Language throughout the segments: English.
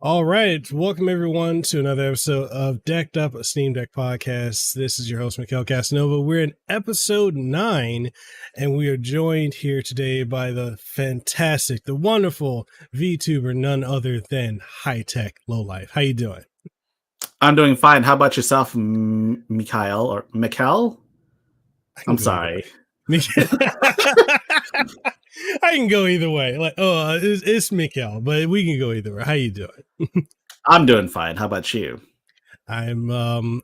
All right, welcome everyone to another episode of Decked Up, a Steam Deck podcast. This is your host, Mikhail Casanova. We're in episode 9, and we are joined here today by the fantastic, the wonderful VTuber, none other than High Tech Lowlife. How you doing? I'm doing fine. How about yourself, Mikhail or Mikhail? I'm sorry. I can go either way. It's Mikhail, but we can go either way. How you doing? I'm doing fine. How about you? I'm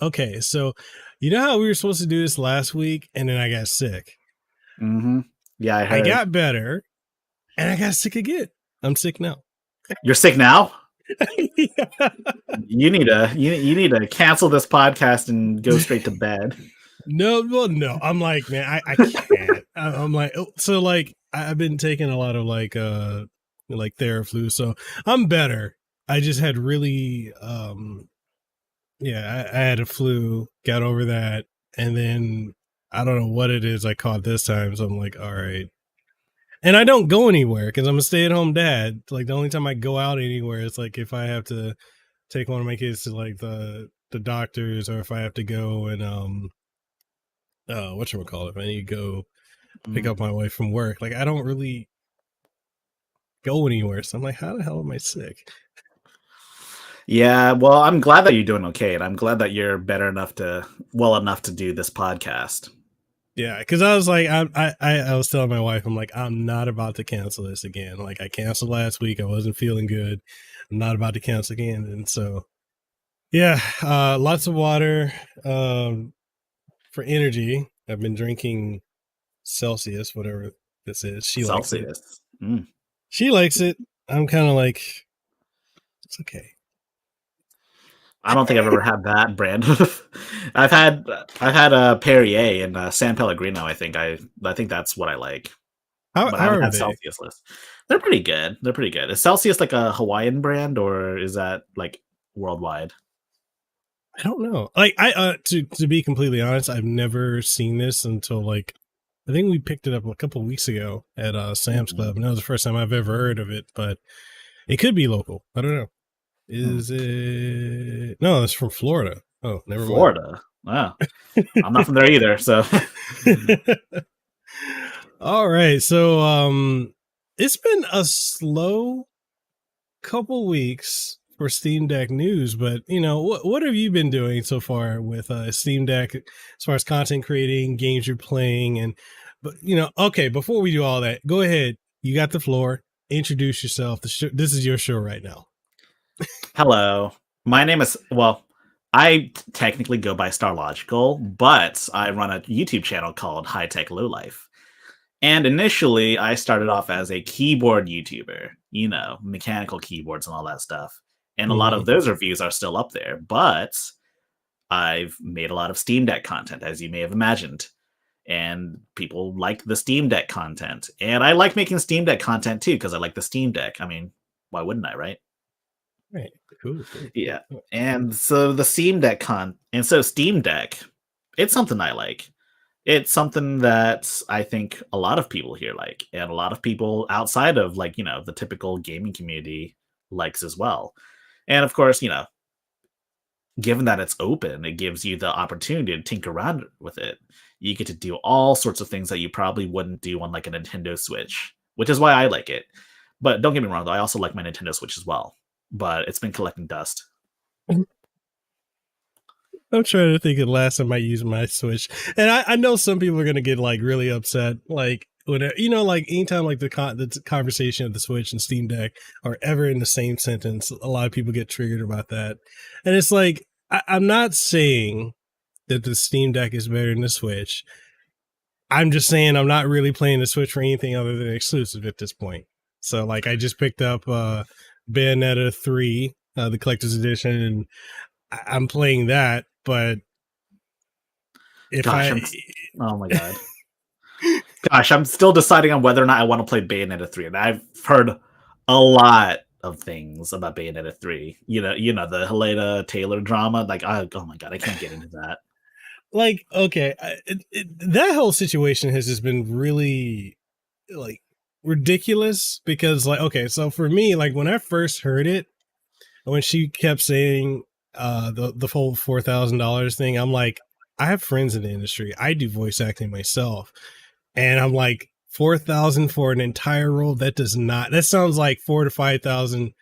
okay. So, you know how we were supposed to do this last week, and then I got sick. Mm-hmm. Yeah, I heard. I got better, and I got sick again. I'm sick now. You're sick now? Yeah. You need to cancel this podcast and go straight to bed. No. I'm like, man, I can't. I'm like, so like I've been taking a lot of like Theraflu, so I'm better. I just had really I had a flu, got over that, and then I don't know what it is I caught this time, so I'm like, all right. And I don't go anywhere because I'm a stay-at-home dad. Like the only time I go out anywhere is like if I have to take one of my kids to like the doctors, or if I have to go and whatchamacallit, I need to go pick up my wife from work. Like I don't really go anywhere, so I'm like, how the hell am I sick? Yeah, well, I'm glad that you're doing okay, and I'm glad that you're well enough to do this podcast. Yeah, because I was like, I was telling my wife, I'm like, I'm not about to cancel this again. Like I canceled last week, I wasn't feeling good. I'm not about to cancel again, and so yeah, lots of water for energy. I've been drinking Celsius, whatever this is. She Celsius. likes it. She likes it. I'm kind of like, it's okay. I don't think I've ever had that brand. I've had a Perrier and San Pellegrino. I think that's what I like. But I haven't had Celsius list. They're pretty good. Is Celsius like a Hawaiian brand, or is that like worldwide? I don't know. Like to be completely honest, I've never seen this until like I think we picked it up a couple of weeks ago at Sam's Club, and that was the first time I've ever heard of it. But it could be local. I don't know. Is it? No, it's from Florida. Oh, never Florida. Wow. I'm not from there either, so. All right. So it's been a slow couple weeks for Steam Deck news, but you know, what have you been doing so far with Steam Deck as far as content creating, games you're playing, and but you know, okay, before we do all that, go ahead. You got the floor. Introduce yourself. This is your show right now. Hello. My name is, well, I technically go by Starlogical, but I run a YouTube channel called High Tech Lowlife. And initially, I started off as a keyboard YouTuber, you know, mechanical keyboards and all that stuff. And a lot of those reviews are still up there, but I've made a lot of Steam Deck content, as you may have imagined. And people like the Steam Deck content. And I like making Steam Deck content too, because I like the Steam Deck. I mean, why wouldn't I, right? Right. Cool. Yeah. And so the Steam Deck Steam Deck, it's something I like. It's something that I think a lot of people here like, and a lot of people outside of like, you know, the typical gaming community likes as well. And of course, you know, given that it's open, it gives you the opportunity to tinker around with it. You get to do all sorts of things that you probably wouldn't do on like a Nintendo Switch, which is why I like it. But don't get me wrong, though, I also like my Nintendo Switch as well. But it's been collecting dust. I'm trying to think of the last time I used my Switch, and I know some people are gonna get like really upset, like whenever, you know, like anytime like the conversation of the Switch and Steam Deck are ever in the same sentence, a lot of people get triggered about that. And it's like I'm not saying that the Steam Deck is better than the Switch. I'm just saying I'm not really playing the Switch for anything other than exclusive at this point. So like I just picked up Bayonetta 3, the collector's edition, and I'm playing that, but if oh my god. Gosh, I'm still deciding on whether or not I want to play Bayonetta 3. And I've heard a lot of things about Bayonetta 3. You know the Helena Taylor drama. Like, oh my god, I can't get into that. Like, okay, that whole situation has just been really like ridiculous because, like, okay, so for me, like when I first heard it, when she kept saying the whole $4,000 thing, I'm like, I have friends in the industry. I do voice acting myself, and I'm like, 4,000 for an entire role. That does not. That sounds like 4 to 5,000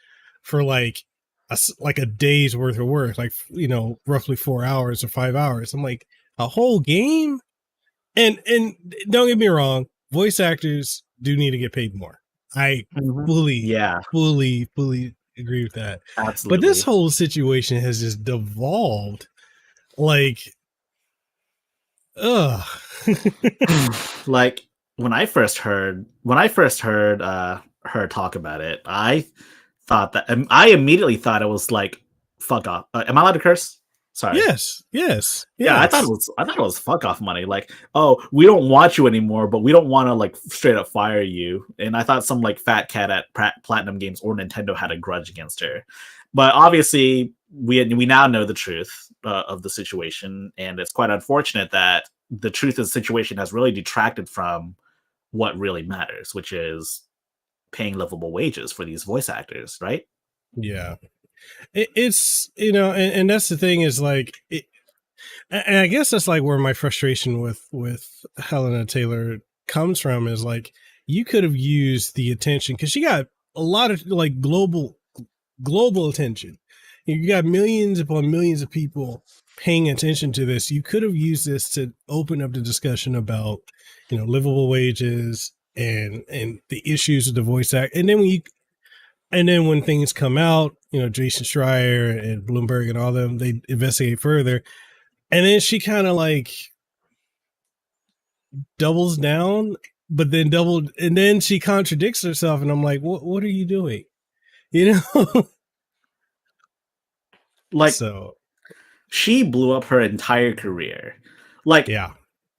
for like a day's worth of work, like roughly 4 hours or 5 hours. I'm like, a whole game. And don't get me wrong, voice actors do need to get paid more. I fully, Yeah, fully agree with that. But this absolutely. whole situation has just devolved. Like, ugh. Like when I first heard her talk about it, I thought that I immediately thought it was like fuck off. Am I allowed to curse? Sorry. Yes, yes, Yeah, yes. I thought it was fuck off money. Like, oh, we don't want you anymore, but we don't want to like straight up fire you. And I thought some like fat cat at Platinum Games or Nintendo had a grudge against her. But obviously, we now know the truth of the situation, and it's quite unfortunate that the truth of the situation has really detracted from what really matters, which is paying livable wages for these voice actors, right? Yeah. It's and that's the thing is like and I guess that's like where my frustration with Helena Taylor comes from is like you could have used the attention because she got a lot of like global attention. You got millions upon millions of people paying attention to this. You could have used this to open up the discussion about livable wages and the issues of the voice act. And then when things come out, Jason Schreier and Bloomberg and all them, they investigate further. And then she kind of like doubles down, but then and then she contradicts herself. And I'm like, what are you doing? You know? Like, So, she blew up her entire career. Like, yeah.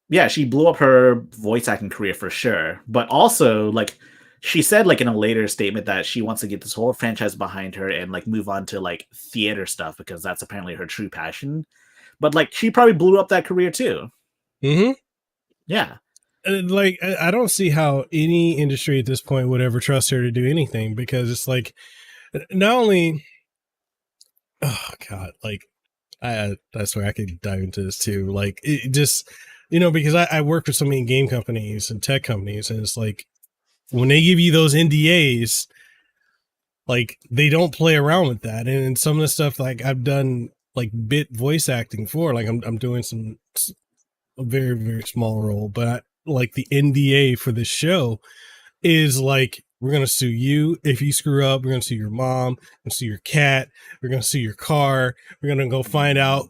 yeah, she blew up her voice acting career for sure. But also, like, she said, like, in a later statement that she wants to get this whole franchise behind her and, like, move on to, like, theater stuff because that's apparently her true passion. But, like, she probably blew up that career too. Mm-hmm. Yeah. Like, I don't see how any industry at this point would ever trust her to do anything because it's like, not only, oh God, like, I swear I could dive into this too. Like, it just, because I work for so many game companies and tech companies, and it's like, when they give you those NDAs, like they don't play around with that. And some of the stuff like I've done like bit voice acting for, like I'm doing a very, very small role, but like the NDA for this show is like, we're going to sue you if you screw up. We're going to sue your mom. We're going to sue your cat. We're going to sue your car. We're going to go find out,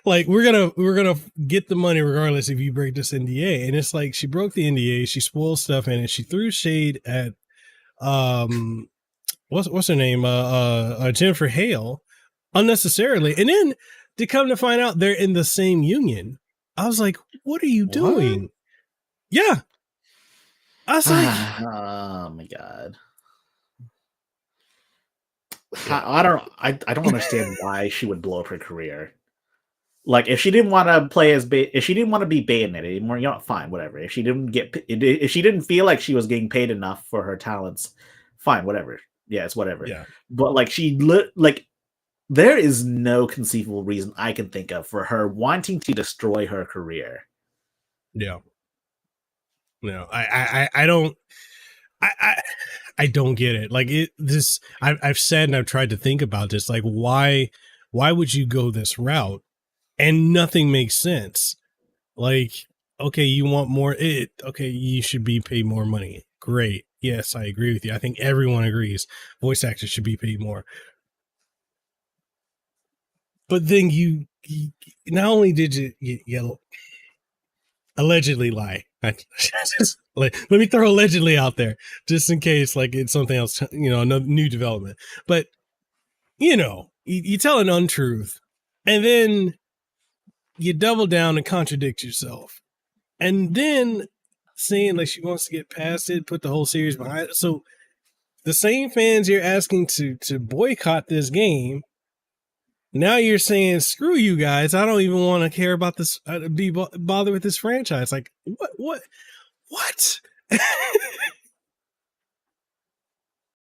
like we're going to get the money regardless if you break this NDA. And it's like, she broke the NDA. She spoiled stuff in it. She threw shade at, what's her name? Jennifer Hale unnecessarily. And then to come to find out they're in the same union. I was like, what are you doing? What? Yeah. I was like, oh my God. I don't understand why she would blow up her career. Like, if she didn't want to play as if she didn't want to be Bayonetta anymore, fine, whatever. If she didn't feel like she was getting paid enough for her talents, fine, whatever. Yeah, it's whatever. yeah. But like, there is no conceivable reason I can think of for her wanting to destroy her career. Yeah. No, I don't. I don't get it. Like I've said and I've tried to think about this. Like, why would you go this route? And nothing makes sense. Like, okay, you want more. Okay, you should be paid more money. Great. Yes, I agree with you. I think everyone agrees. Voice actors should be paid more. But then you not only did you allegedly lie. Let me throw allegedly out there just in case like it's something else, another new development. But you tell an untruth and then you double down and contradict yourself. And then saying like she wants to get past it, put the whole series behind it. So the same fans you're asking to boycott this game, now you're saying screw you guys. I don't even want to care about this. Be bothered with this franchise. Like what?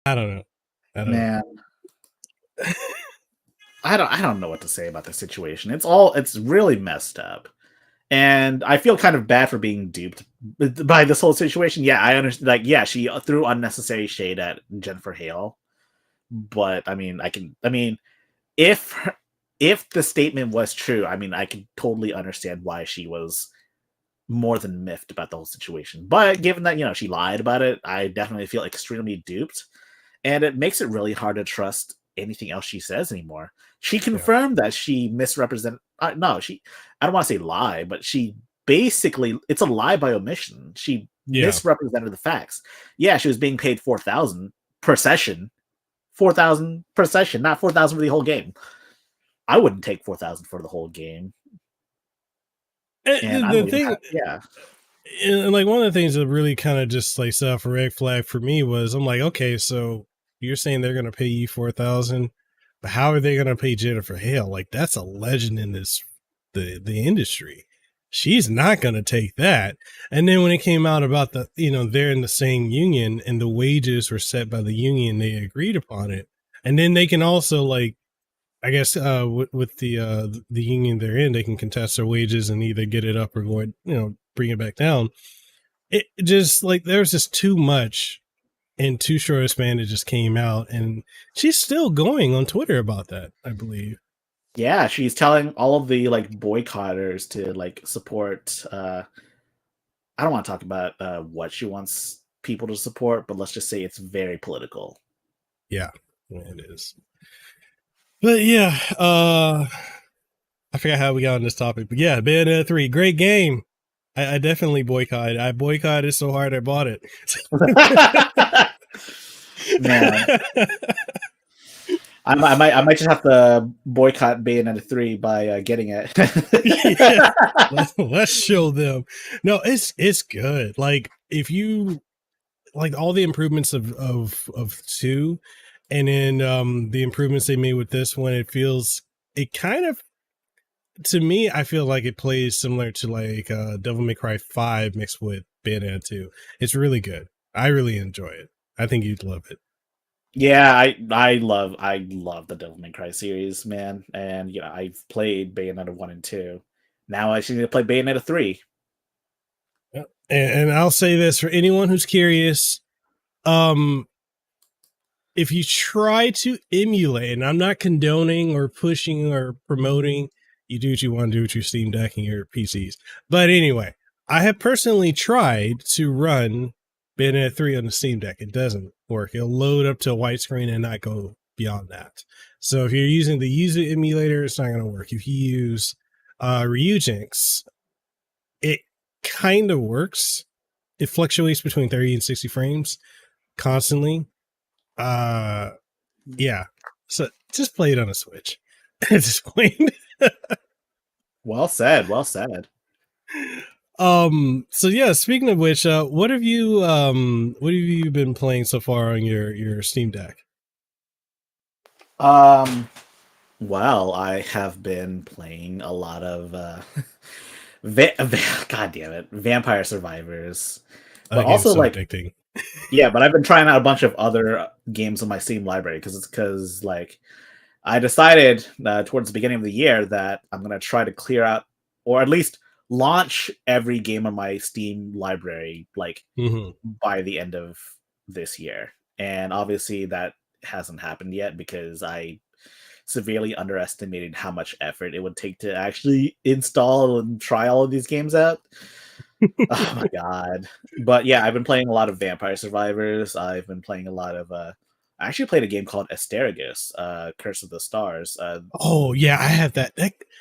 I don't know. Man, I don't know what to say about the situation. It's really messed up. And I feel kind of bad for being duped by this whole situation. Yeah, I understand. Like, yeah, she threw unnecessary shade at Jennifer Hale, but I mean, if if the statement was true, I mean, I can totally understand why she was more than miffed about the whole situation. But given that she lied about it, I definitely feel extremely duped, and it makes it really hard to trust anything else she says anymore. She Yeah. confirmed that she misrepresented. No, she. I don't want to say lie, but she basically it's a lie by omission. She Yeah. misrepresented the facts. Yeah, she was being paid 4,000 per session, 4,000 per session, not 4,000 for the whole game. I wouldn't take 4,000 for the whole game, and I The don't even thing, have. Yeah, and like one of the things that really kind of just like set off a red flag for me was I'm like, okay, so you're saying they're gonna pay you 4,000, but how are they gonna pay Jennifer Hale? Like that's a legend in the industry. She's not gonna take that. And then when it came out about they're in the same union and the wages were set by the union, they agreed upon it. And then they can also like I guess with the union they're in, they can contest their wages and either get it up or go, bring it back down. It just like there's just too much in too short a span. It just came out, and she's still going on Twitter about that, I believe. yeah. She's telling all of the like boycotters to like support. I don't want to talk about what she wants people to support, but let's just say it's very political. Yeah, it is. But yeah, I forgot how we got on this topic, but yeah, Bayonetta 3, great game. I definitely boycotted. I boycotted so hard I bought it. Man, I might just have to boycott Bayonetta 3 by getting it. Yeah, let's show them. No, it's good. Like if you like all the improvements of two, and then the improvements they made with this one, it kind of to me, I feel like it plays similar to like Devil May Cry 5 mixed with Bayonetta 2. It's really good. I really enjoy it. I think you'd love it. Yeah, I love the Devil May Cry series, man, and I've played Bayonetta 1 and 2. Now I just need to play Bayonetta 3. Yep. And I'll say this for anyone who's curious, um if you try to emulate, and I'm not condoning or pushing or promoting, you do what you want to do with your Steam Deck and your PCs. But anyway, I have personally tried to run Bayonetta 3 on the Steam Deck. It doesn't work. It'll load up to a white screen and not go beyond that. So if you're using the user emulator, it's not going to work. If you use Ryujinx, it kind of works. It fluctuates between 30 and 60 frames constantly. Yeah, so just play it on a Switch at this point. Well said, well said. So yeah, speaking of which, what have you been playing so far on your Steam Deck? Um, well, I have been playing a lot of God damn it, Vampire Survivors, but That game's also so like addicting. yeah, but I've been trying out a bunch of other games on my Steam library because like I decided towards the beginning of the year that I'm gonna try to clear out or at least launch every game on my Steam library like Hmm. by the end of this year. And obviously that hasn't happened yet because I severely underestimated how much effort it would take to actually install and try all of these games out. Oh my god. But yeah, I've been playing a lot of Vampire Survivors. I've been playing a lot of I actually played a game called Astragalus, Curse of the Stars. Oh yeah, I have that.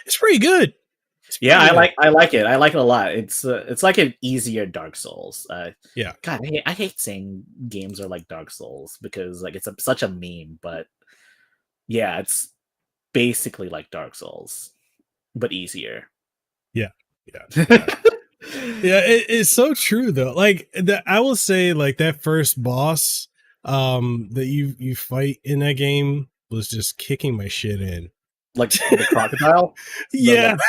It's pretty good. It's Yeah, pretty good. I like it. I like it a lot. It's like an easier Dark Souls. Yeah, God, I hate saying games are like Dark Souls because like it's such a meme, but yeah, it's basically like Dark Souls, but easier. yeah, yeah, yeah. It's so true though. Like I will say, like that first boss, that you fight in that game was just kicking my shit in. Like the crocodile, the Yeah, like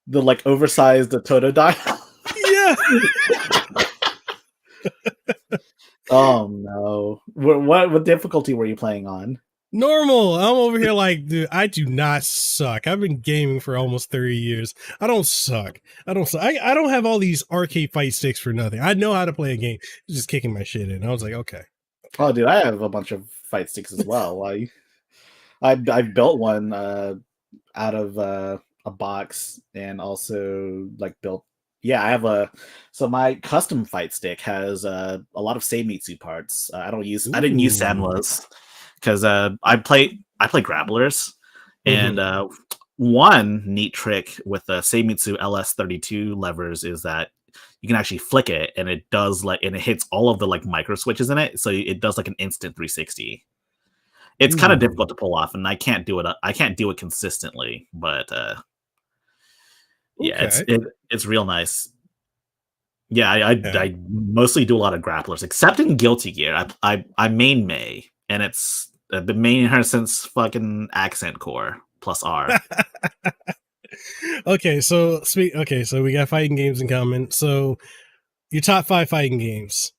the like oversized Totodile. yeah. Oh no! What difficulty were you playing on? Normal. I'm over here like, dude, I do not suck. I've been gaming for almost 30 years. I don't suck. I don't suck. I don't have all these arcade fight sticks for nothing. I know how to play a game. Just kicking my shit in. I was like, okay. Oh, dude, I have a bunch of fight sticks as well. I built one out of a box, and also like built. Yeah, I have a. So my custom fight stick has a lot of Seimitsu parts. I didn't use Ooh. Sanwas because I play grapplers, and Mhm. one neat trick with the Seimitsu LS32 levers is that you can actually flick it, and it does like, and it hits all of the like micro switches in it, so it does like an instant 360. It's kind of Ooh. difficult to pull off, and I can't do it. I can't do it consistently, but yeah, Okay. it's real nice. Yeah, Yeah. I mostly do a lot of grapplers, except in Guilty Gear. I main May, and it's I've been maining her since fucking Accent Core plus R. Okay, so so we got fighting games in common. So your top 5 fighting games.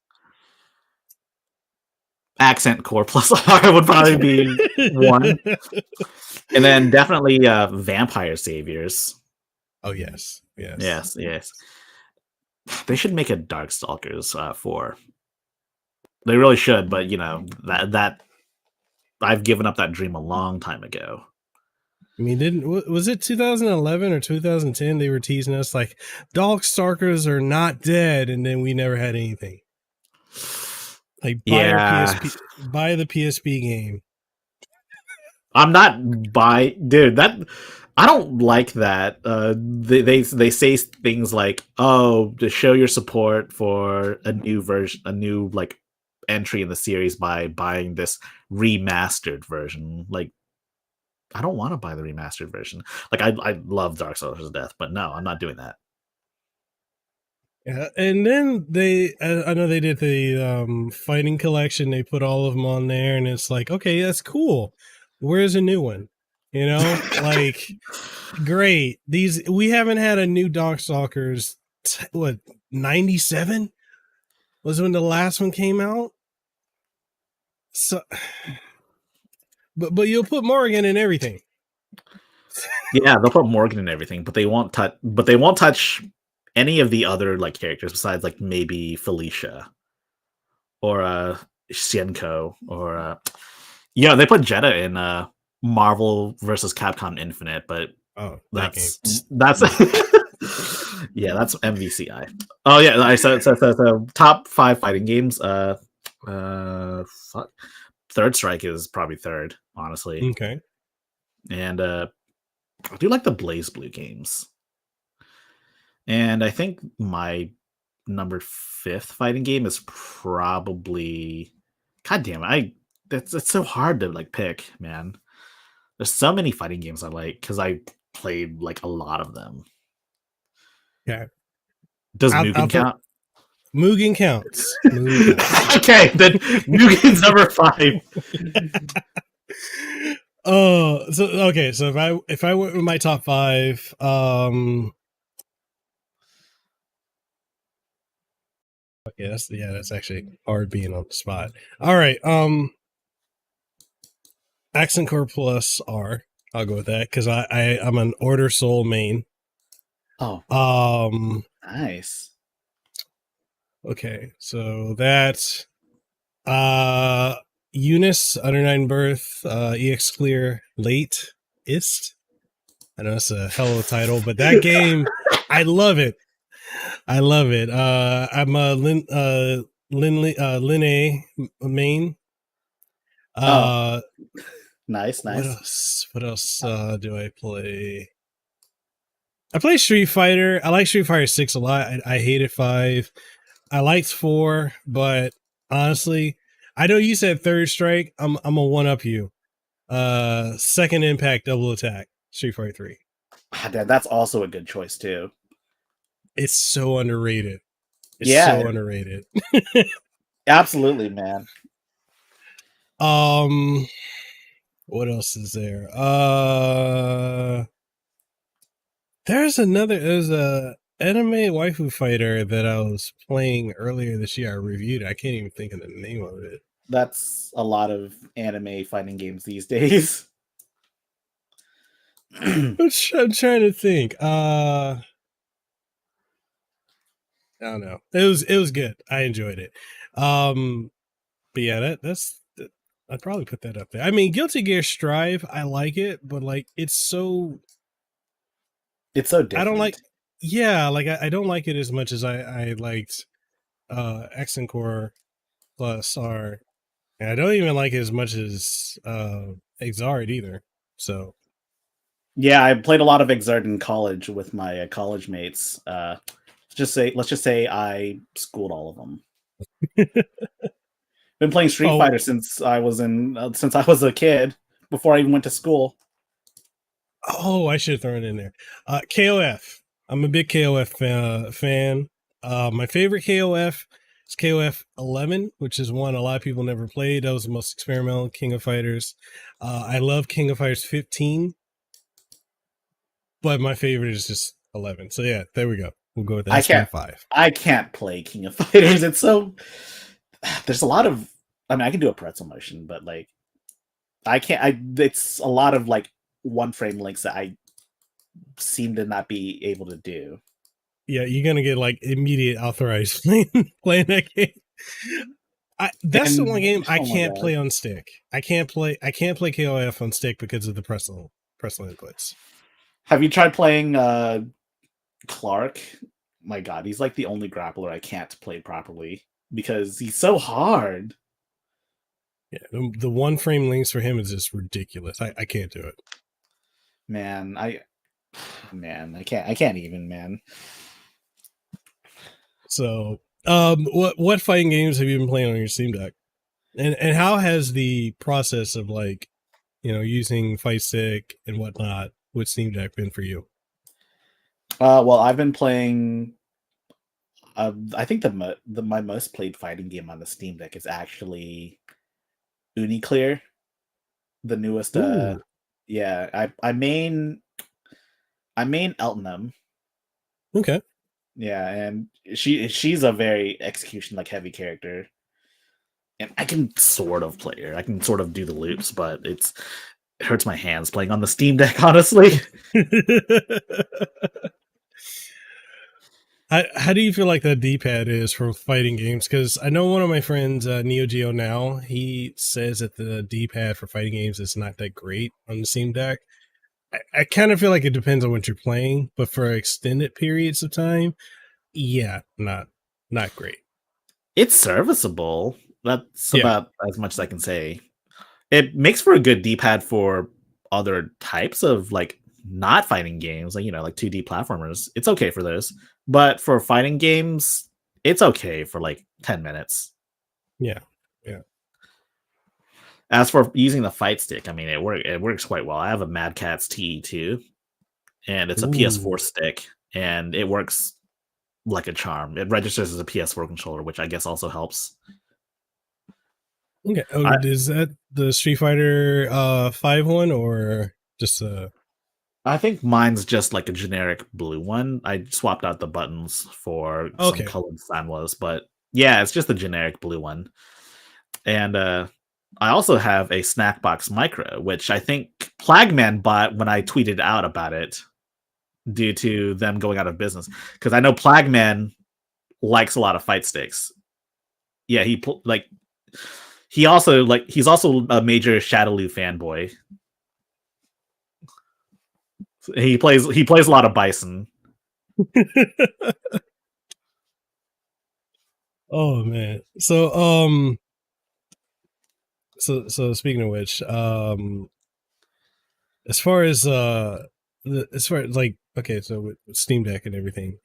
Accent Core plus R would probably be one, and then definitely Vampire Saviors. Oh yes. Yes. Yes, yes. They should make a Darkstalkers 4. They really should, but that I've given up that dream a long time ago. I mean, didn't was it 2011 or 2010? They were teasing us like Darkstalkers are not dead, and then we never had anything. Like Yeah, buy the PSP game. I'm not by dude. That I don't like that. They say things like, "Oh, to show your support for a new version, a new like entry in the series by buying this remastered version." Like, I don't want to buy the remastered version. Like, I love Dark Souls to death, but no, I'm not doing that. Yeah, and then I know they did the fighting collection. They put all of them on there, and it's like, okay, that's cool. Where's a new one? You know, like great. These we haven't had a new Darkstalkers. What 97 was when the last one came out. So, but you'll put Morgan in everything. Yeah, they'll put Morgan and everything, but they won't touch. But they won't touch any of the other like characters besides like maybe Felicia or Shenko or yeah, they put Jetta in Marvel versus Capcom Infinite, but Oh, that game. that's yeah, that's MVCI. Oh yeah, I so top 5 fighting games. Fuck. Third Strike is probably third, honestly, Okay. and I do like the Blaze Blue games, and I think my number 5th fighting game is probably. God damn it! It's so hard to like pick, man. There's so many fighting games I like because I played like a lot of them. Yeah. Does I'll Mugen throw count? Mugen counts. Mugen counts. Okay, then Mugen's number 5. Oh, so okay. So if I went with my top 5, okay, that's actually hard being on the spot. All right, Accent Core plus R. I'll go with that because I'm an Order Soul main. Oh, Um, nice. okay, so that's uh Eunice Under Nine Birth, EX Clear Late Ist. I know it's a hell of a title, but that game, I love it. I love it. I'm a Lin A main. Oh, Uh, nice, what nice. else? What else do I play? I play Street Fighter. I like Street Fighter 6 a lot. I hated 5. I liked 4, but honestly, I know you said Third Strike. I'm a one up you. Second Impact Double Attack Street Fighter 3. That's also a good choice too. It's so underrated. It's Yeah, so underrated. absolutely, man. Um, what else is there? There's a anime waifu fighter that I was playing earlier this year. I reviewed it. I can't even think of the name of it. That's a lot of anime fighting games these days. I'm trying to think. I don't know. It was good. I enjoyed it. But yeah, I'd probably put that up there. I mean, Guilty Gear Strive, I like it, but like it's so It's so I don't like. different. Yeah, like I don't like it as much as I liked X and Core Plus R, and I don't even like it as much as Exard either. So Yeah, I played a lot of Exert in college with my college mates. Let's just say I schooled all of them. Been playing Street oh Fighter since I was a kid, before I even went to school. oh, I should have thrown it in there. KOF. I'm a big KOF fan. My favorite KOF is KOF 11, which is one a lot of people never played. That was the most experimental King of Fighters. I love King of Fighters 15, but my favorite is just 11. So yeah, there we go. We'll go with that. I That's my can't 5. I can't play King of Fighters. It's so there's a lot of I mean I can do a pretzel motion, but like I can't I it's a lot of like one frame links that I seem to not be able to do. Yeah, you're gonna get like immediate authorized playing that game. That's the one And game I oh my can't god. play on stick. I can't play KOF on stick because of the Prestle inputs. Have you tried playing Clark? My god, he's like the only grappler I can't play properly because he's so hard. Yeah, the one frame links for him is just ridiculous. I can't do it. Man, I can't even, man. So, what fighting games have you been playing on your Steam Deck? And how has the process of like, using Fight Stick and whatnot with Steam Deck been for you? Well, I've been playing. I think my most played fighting game on the Steam Deck is actually Uniclear, the newest. Ooh, Yeah, I main Eltonum. okay. Yeah, and she's a very execution like heavy character, and I can sort of play her. I can sort of do the loops, but it hurts my hands playing on the Steam Deck. Honestly, How do you feel like that D-pad is for fighting games? Because I know one of my friends, Neo Geo Now, he says that the D-pad for fighting games is not that great on the Steam Deck. I kind of feel like it depends on what you're playing, but for extended periods of time, yeah, not great. it's serviceable. That's Yeah, about as much as I can say. It makes for a good D-pad for other types of like not fighting games, like like 2D platformers. It's okay for those, but for fighting games, it's okay for like 10 minutes. yeah, yeah. As for using the fight stick, I mean, it works quite well. I have a Mad Catz TE2, and it's a PS4 Ooh, stick, and it works like a charm. It registers as a PS4 controller, which I guess also helps. okay. Oh, I, is that the Street Fighter 5 one or just I think mine's just like a generic blue one. I swapped out the buttons for some okay? colored Sanwas, but yeah, it's just a generic blue one. And I also have a Snackbox Micro, which I think Plagman bought when I tweeted out about it due to them going out of business. Because I know Plagman likes a lot of fight sticks. Yeah, he's also a major Shadowloo fanboy. He plays a lot of Bison. Oh man. So speaking of which, as far as as far as like okay, so with Steam Deck and everything,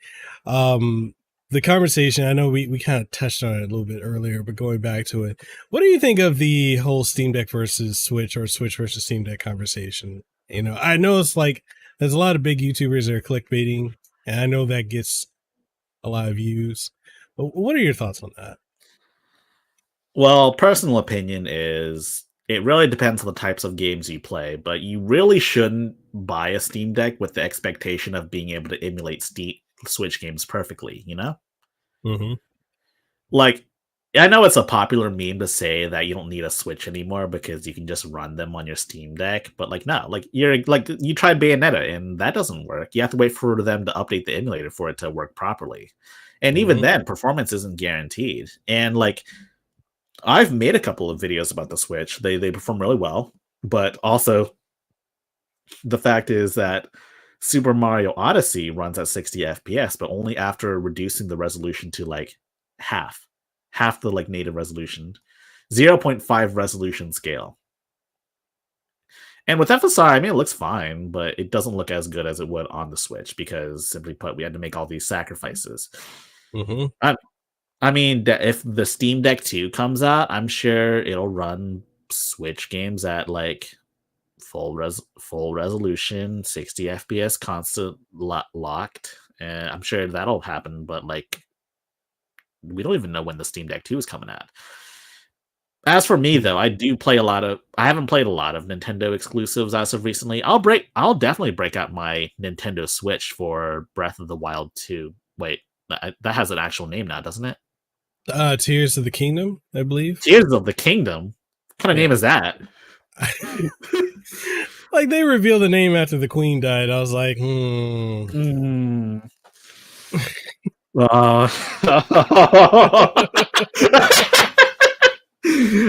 um the conversation, I know we kind of touched on it a little bit earlier, but going back to it, what do you think of the whole Steam Deck versus Switch or Switch versus Steam Deck conversation? I know it's like there's a lot of big YouTubers that are clickbaiting, and I know that gets a lot of views. But what are your thoughts on that? Well, personal opinion is it really depends on the types of games you play, but you really shouldn't buy a Steam Deck with the expectation of being able to emulate Switch games perfectly, you know? Mm-hmm. Like I know it's a popular meme to say that you don't need a Switch anymore because you can just run them on your Steam Deck, but like no, like you're like you tried Bayonetta and that doesn't work. You have to wait for them to update the emulator for it to work properly. And even Hmm. then, performance isn't guaranteed. And like I've made a couple of videos about the Switch. They perform really well, but also the fact is that Super Mario Odyssey runs at 60 FPS, but only after reducing the resolution to like half, half the like native resolution, 0.5 resolution scale. And with FSR, I mean, it looks fine, but it doesn't look as good as it would on the Switch because, simply put, we had to make all these sacrifices. Hmm. I, I mean, if the Steam Deck 2 comes out, I'm sure it'll run Switch games at like full resolution, 60 FPS, constant locked, and I'm sure that'll happen. But like, we don't even know when the Steam Deck 2 is coming out. As for me though, I do play a lot of. I haven't played a lot of Nintendo exclusives as of recently. I'll definitely break out my Nintendo Switch for Breath of the Wild 2. Wait, that has an actual name now, doesn't it? Tears of the Kingdom, I believe. Tears of the Kingdom. What kind of name Yeah. is that? Like they revealed the name after the queen died. I was like, Mm.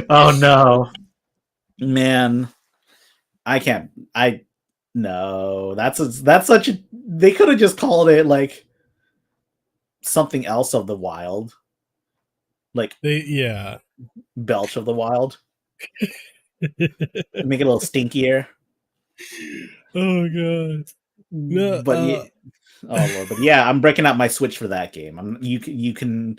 Oh no, man! I can't. I no. That's such a. They could have just called it like something else of the wild, like yeah. Belch of the Wild. Make it a little stinkier. Oh god. No. But yeah, oh lord. But yeah, I'm breaking out my Switch for that game. You can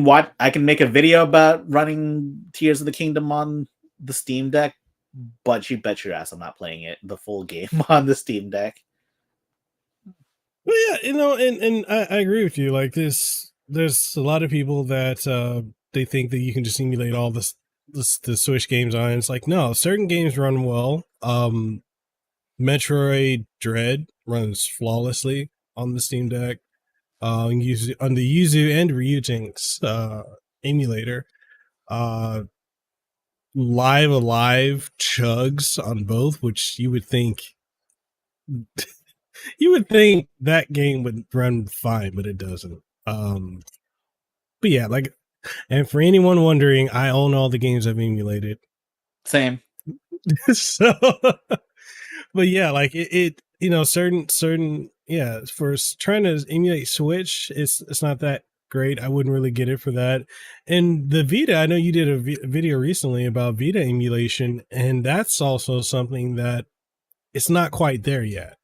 watch. I can make a video about running Tears of the Kingdom on the Steam Deck, but you bet your ass I'm not playing it the full game on the Steam Deck. But yeah, and I agree with you. Like there's a lot of people that they think that you can just emulate all the Switch games on. It's like no, certain games run well. Metroid Dread runs flawlessly on the Steam Deck. On the Yuzu and Ryujinx emulator. Uh, Live Alive chugs on both, which you would think that game would run fine, but it doesn't. But yeah, like, and for anyone wondering, I own all the games I've emulated. Same. So, but yeah, like certain yeah, for trying to emulate Switch, it's not that great. I wouldn't really get it for that. And the Vita, I know you did a video recently about Vita emulation, and that's also something that it's not quite there yet.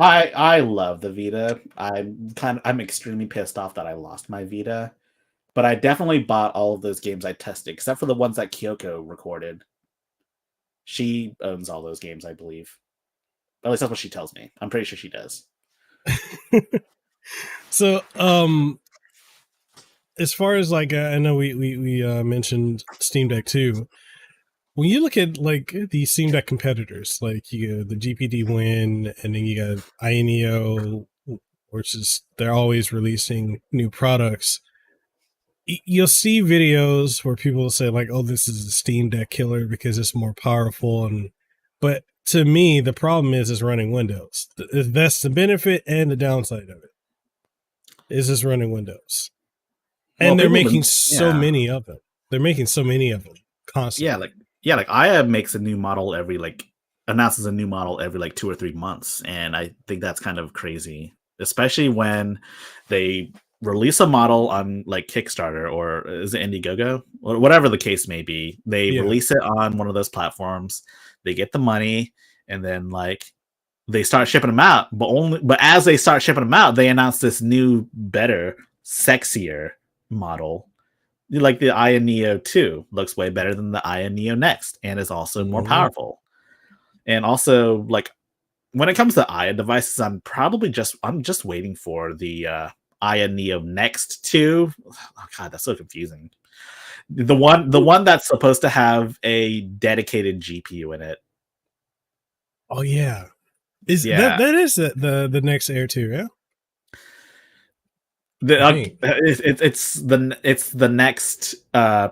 I love the Vita. I'm extremely pissed off that I lost my Vita, but I definitely bought all of those games I tested, except for the ones that Kyoko recorded. She owns all those games, I believe. At least that's what she tells me. I'm pretty sure she does. So, as far as like, I know we mentioned Steam Deck 2. When you look at like the Steam Deck competitors, like you got the GPD Win, and then you got Ioneo, which is they're always releasing new products. You'll see videos where people say like, "Oh, this is a Steam Deck killer because it's more powerful," but to me, the problem is running Windows. That's the benefit and the downside of it. Is just running Windows, Well, and they're people, making so yeah, many of them. They're making so many of them constantly. like Aya makes a new model every like announces a new model every like 2 or 3 months, and I think that's kind of crazy, especially when they release a model on like Kickstarter or is it Indiegogo or whatever the case may be. They Yeah. release it on one of those platforms, they get the money, and then like they start shipping them out. But as they start shipping them out, they announce this new, better, sexier model. Like the Aya Neo 2 looks way better than the Aya Neo Next and is also more Mm-hmm. powerful. And also, like when it comes to Aya devices, I'm just waiting for the Aya Neo Next 2. Oh god, that's so confusing. The one that's supposed to have a dedicated GPU in it. Oh yeah. Is Yeah. that is the next Air 2, yeah? I think. It's the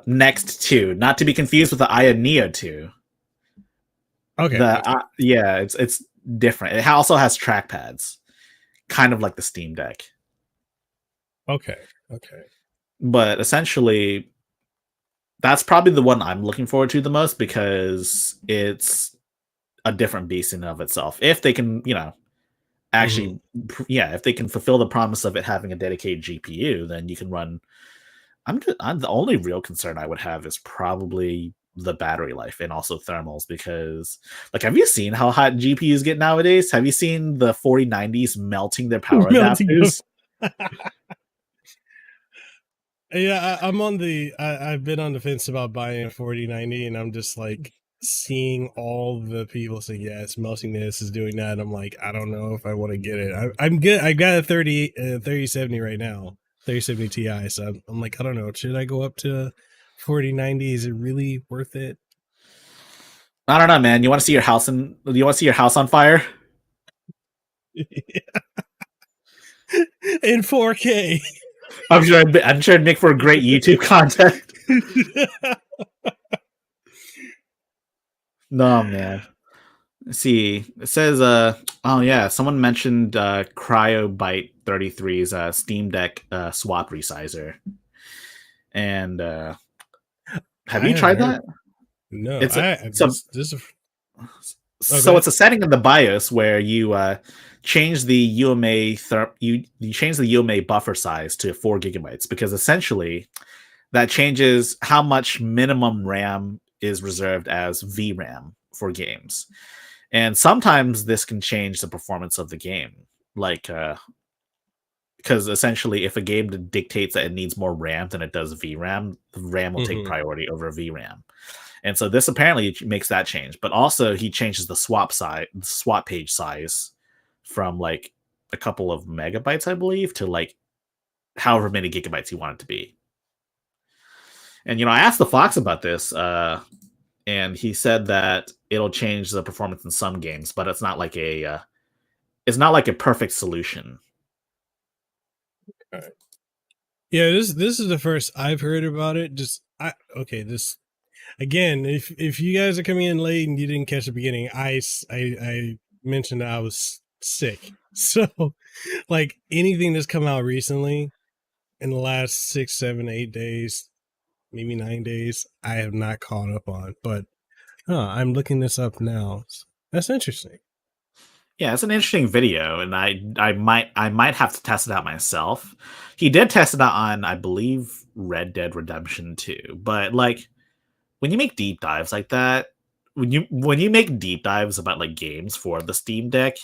next two, not to be confused with the Aya Neo 2. Okay. Okay. Yeah, it's different. It also has trackpads, kind of like the Steam Deck. Okay. Okay. But essentially, that's probably the one I'm looking forward to the most because it's a different beast in and of itself. If they can, actually, if they can fulfill the promise of it having a dedicated GPU, then you can run. I'm the only real concern I would have is probably the battery life and also thermals because, like, have you seen how hot GPUs get nowadays? Have you seen the 4090s melting their power Melting adapters? Yeah, I've been on the fence about buying a 4090, and I'm just like seeing all the people say, yeah, it's melting this, is doing that. I'm like, I don't know if I want to get it. I'm good. I got a 3070 right now, 3070 Ti. So I'm like, I don't know. Should I go up to 4090? Is it really worth it? I don't know, man. You want to see your house on fire? In 4K. I'm sure it'd make for great YouTube content. No, man. Let's see. It says, oh yeah, someone mentioned CryoByte 33's Steam Deck swap resizer. And have you tried that? No, It's this is so it's a setting in the BIOS where you change the UMA you change the UMA buffer size to 4 gigabytes because essentially that changes how much minimum RAM is reserved as VRAM for games. And sometimes this can change the performance of the game. Like because essentially if a game dictates that it needs more RAM than it does VRAM, RAM will take priority over VRAM. And so this apparently makes that change, but also he changes the swap page size from like a couple of megabytes, I believe, to like however many gigabytes you want it to be. And I asked the Fox about this, and he said that it'll change the performance in some games, but it's not like a perfect solution. Okay. Yeah, this is the first I've heard about it. This again, if you guys are coming in late and you didn't catch the beginning, I mentioned that I was sick. So, like anything that's come out recently in the last 6, 7, 8 days, maybe 9 days, I have not caught up on. But I'm looking this up now. That's interesting. Yeah, it's an interesting video, and I might have to test it out myself. He did test it out on, I believe, Red Dead Redemption 2, but like when you make deep dives like that, when you make deep dives about like games for the Steam Deck,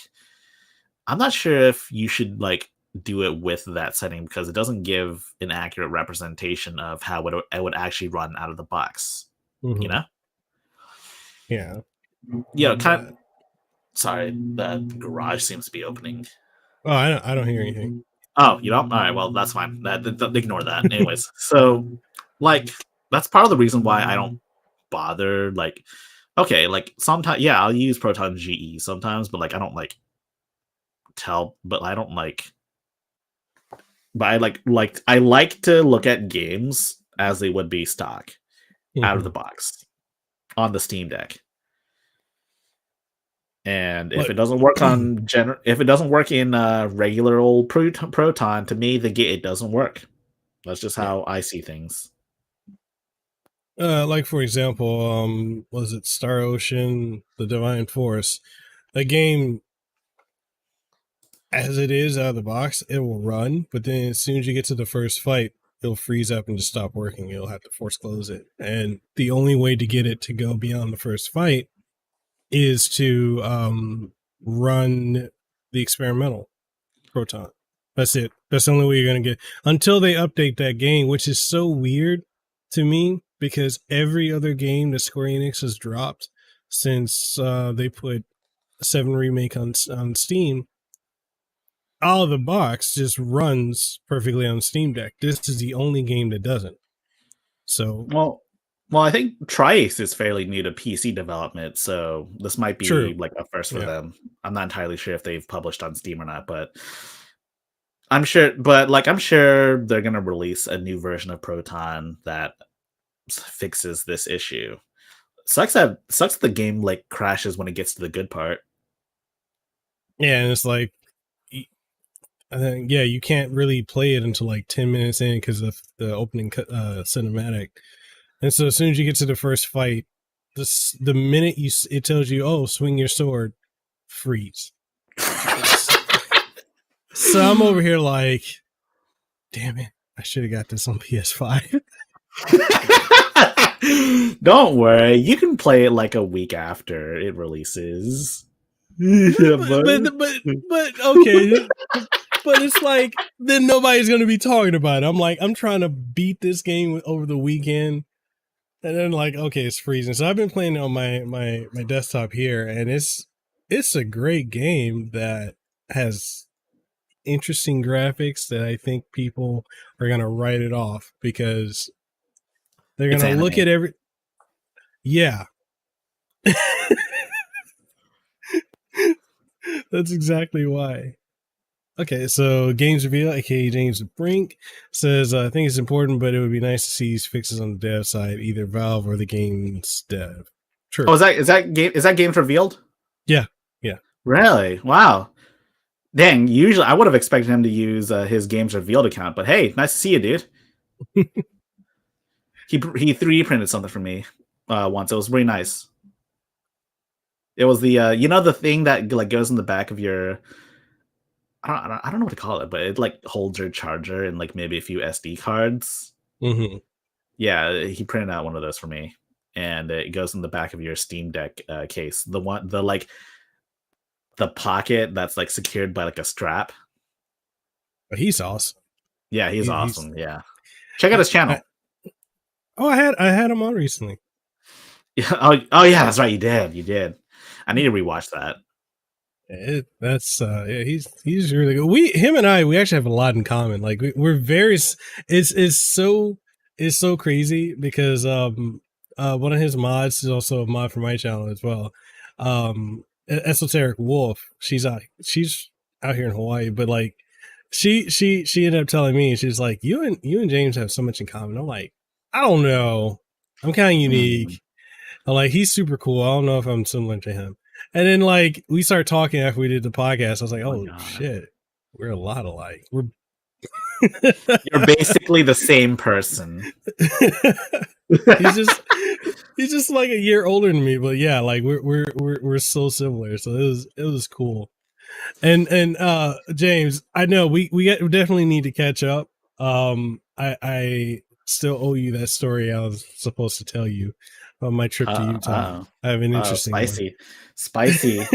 I'm not sure if you should like do it with that setting because it doesn't give an accurate representation of how it would actually run out of the box. Mm-hmm. You know? Yeah. Kind of. Sorry, the garage seems to be opening. Oh, I don't hear anything. Oh, you don't? All right, well, that's fine. Ignore that. Anyways, so like that's part of the reason why I don't bother. Like, okay, like sometimes, yeah, I'll use Proton GE sometimes, but like I don't like but I don't like. But I like to look at games as they would be stock out of the box on the Steam Deck. And if it doesn't work if it doesn't work in regular old Proton, to me, it doesn't work. That's just how I see things. Like for example, was it Star Ocean, The Divine Force? A game as it is out of the box, it will run, but then as soon as you get to the first fight, it'll freeze up and just stop working. You'll have to force close it. And the only way to get it to go beyond the first fight is to run the experimental Proton. That's it. That's the only way you're going to get until they update that game, which is so weird to me because every other game that Square Enix has dropped since they put 7 Remake on Steam, out of the box just runs perfectly on Steam Deck. This is the only game that doesn't. So well, I think Tri-Ace is fairly new to PC development, so this might be like a first for them. I'm not entirely sure if they've published on Steam or not, but I'm sure, but like I'm sure they're gonna release a new version of Proton that fixes this issue. Sucks the game like crashes when it gets to the good part. Yeah, and it's like, yeah, you can't really play it until like 10 minutes in because of the opening cinematic. And so as soon as you get to the first fight, the minute it tells you, oh, swing your sword, freeze. So I'm over here like, damn it, I should have got this on PS5. Don't worry, you can play it like a week after it releases. but okay. But it's like, then nobody's going to be talking about it. I'm like, I'm trying to beat this game over the weekend. And then like, okay, it's freezing. So I've been playing it on my desktop here, and it's a great game that has interesting graphics that I think people are going to write it off because they're going to look at every. Yeah. That's exactly why. Okay, so Games Reveal, aka James Brink, says, I think it's important, but it would be nice to see these fixes on the dev side, either Valve or the game's dev. True. Oh, is that Games Revealed? Yeah. Really? Wow. Dang, usually I would have expected him to use his Games Revealed account, but hey, nice to see you, dude. He 3D printed something for me once. It was really nice. It was the the thing that like goes in the back of your I don't know what to call it, but it like holds your charger and like maybe a few SD cards. Mm-hmm. Yeah, he printed out one of those for me, and it goes in the back of your Steam Deck case. The pocket that's like secured by like a strap. But he's awesome. Yeah, he's awesome. Yeah, check out his channel. I had him on recently. Yeah. Oh yeah, that's right. You did. I need to rewatch that. He's really good. Him and I actually have a lot in common. Like we're very. It's so crazy because one of his mods is also a mod for my channel as well. Esoteric Wolf. She's out here in Hawaii, but like she ended up telling me, she's like, you and James have so much in common. I'm like, I don't know. I'm kind of unique. I'm like, he's super cool. I don't know if I'm similar to him. And then like we started talking after we did the podcast. I was like, oh shit, we're a lot alike. You're basically the same person. he's just like a year older than me, but yeah, like we're so similar. So it was cool. And James, I know we definitely need to catch up. I still owe you that story I was supposed to tell you on my trip to Utah. I have an interesting spicy.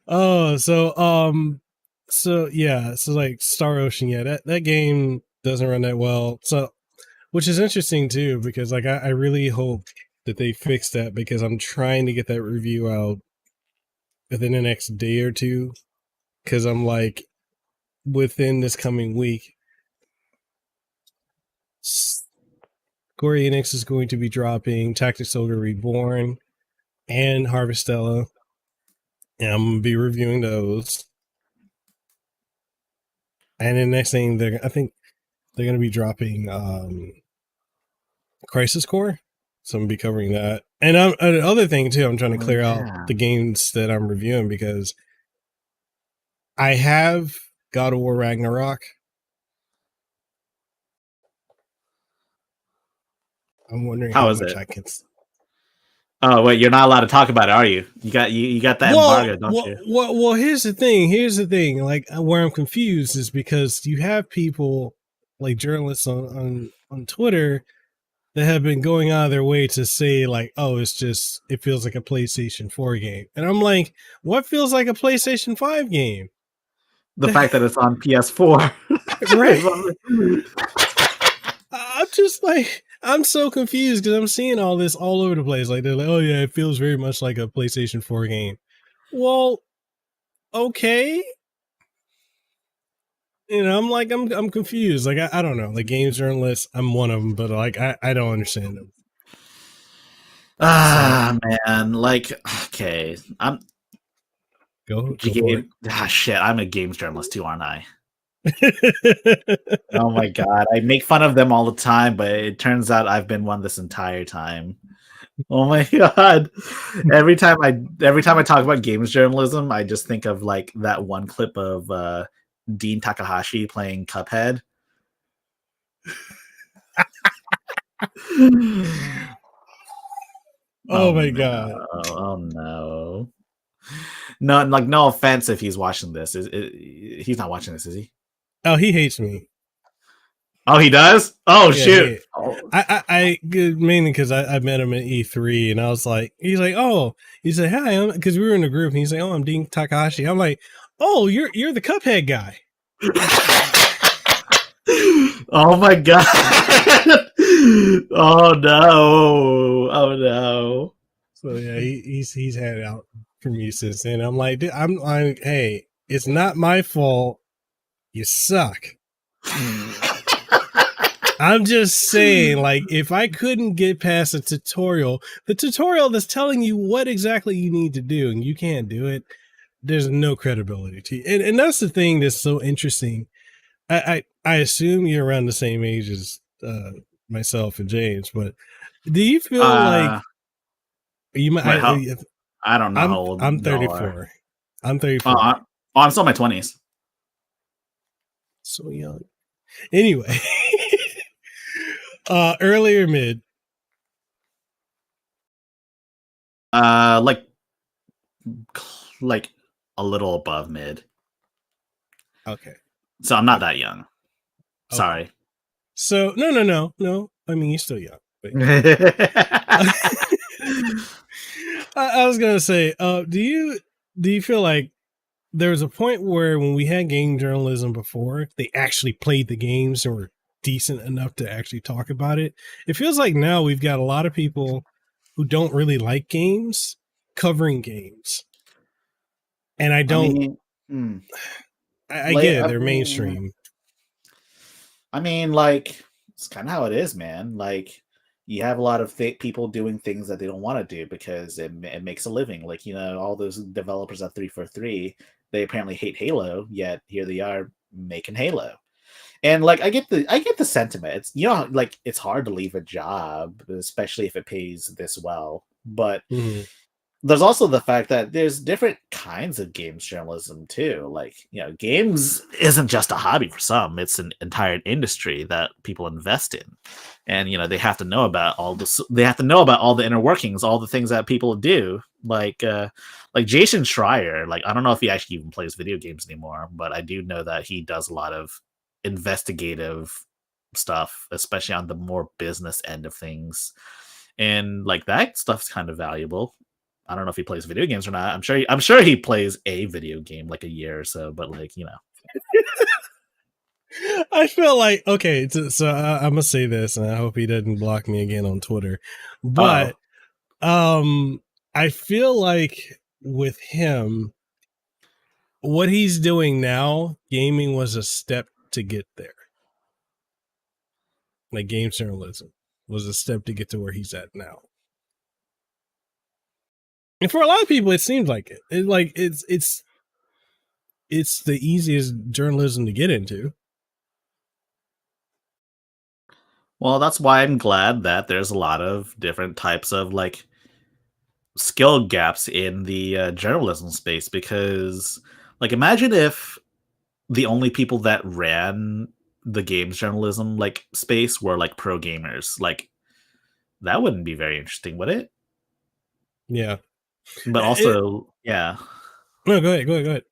So yeah, so like Star Ocean, yeah, that game doesn't run that well. So, which is interesting too, because like I really hope that they fix that, because I'm trying to get that review out within the next day or two, because I'm like, within this coming week, Square Enix is going to be dropping Tactics Ogre Reborn and Harvestella, and I'm gonna be reviewing those. And then next thing, I think they're gonna be dropping Crisis Core, so I'm gonna be covering that. And another thing too, I'm trying to clear out the games that I'm reviewing, because I have God of War Ragnarok. I'm wondering how much I can. Oh wait, you're not allowed to talk about it, are you? You got that embargo, don't you? Well, here's the thing. Like where I'm confused is because you have people like journalists on Twitter that have been going out of their way to say like, oh, it feels like a PlayStation 4 game, and I'm like, what feels like a PlayStation 5 game? The fact that it's on PS4, right? I'm just like, I'm so confused because I'm seeing all this all over the place. Like they're like, oh yeah, it feels very much like a PlayStation 4 game. Well, okay. You know, I'm like, I'm confused. Like I don't know. Like games journalists, I'm one of them, but like I don't understand them. Man, like okay, Go for Shit, I'm a games journalist too, aren't I? it. Oh my god, I make fun of them all the time, but it turns out I've been one this entire time. Oh my god. Every time I talk about games journalism, I just think of like that one clip of Dean Takahashi playing Cuphead. Oh my no. god. Oh no. No, like no offense if he's watching this. He's not watching this, is he? Oh, he hates me. Oh, he does? Oh Yeah, shoot. Oh. I mainly because I met him at E3 and I was like, he's like, oh, he said, hi, because we were in a group and he's like, oh, I'm Dean Takahashi. I'm like, oh, you're the Cuphead guy. Oh my god. Oh no. Oh no. So yeah, he's had it out for me since then. I'm like, dude, I'm like, hey, it's not my fault. You suck. I'm just saying, like, if I couldn't get past the tutorial that's telling you what exactly you need to do, and you can't do it, there's no credibility to you. And that's the thing that's so interesting. I assume you're around the same age as myself and James, but do you feel like you might? Wait, I don't know how old I'm y'all are. 34. I'm 34. I'm still in my 20s. So young. Anyway, early or mid? Like a little above mid. Okay. So I'm not that young. Okay. Sorry. So no. I mean, you're still young. But... I was gonna say, do you feel like there was a point where when we had game journalism before, they actually played the games and were decent enough to actually talk about it? It feels like now we've got a lot of people who don't really like games covering games, and I don't. I get it; they're mainstream. I mean, like, it's kind of how it is, man. Like, you have a lot of people doing things that they don't want to do because it makes a living. Like, you know, all those developers at 343, they apparently hate Halo, yet here they are making Halo. And like, I get the sentiment. It's, you know, like, it's hard to leave a job, especially if it pays this well. But there's also the fact that there's different kinds of games journalism too. Like, you know, games isn't just a hobby for some; it's an entire industry that people invest in, and you know they have to know about all this. They have to know about all the inner workings, all the things that people do. Like Jason Schreier. Like, I don't know if he actually even plays video games anymore, but I do know that he does a lot of investigative stuff, especially on the more business end of things, and like that stuff's kind of valuable. I don't know if he plays video games or not. I'm sure he plays a video game like a year or so, but like, you know. I feel like, okay, so I'm gonna say this, and I hope he doesn't block me again on Twitter. But I feel like with him, what he's doing now, gaming was a step to get there. Like game journalism was a step to get to where he's at now. And for a lot of people, it seems like it. It's the easiest journalism to get into. Well, that's why I'm glad that there's a lot of different types of like skill gaps in the journalism space, because like imagine if the only people that ran the games journalism like space were like pro gamers. Like, that wouldn't be very interesting, would it? Yeah. But also, yeah. No, go ahead.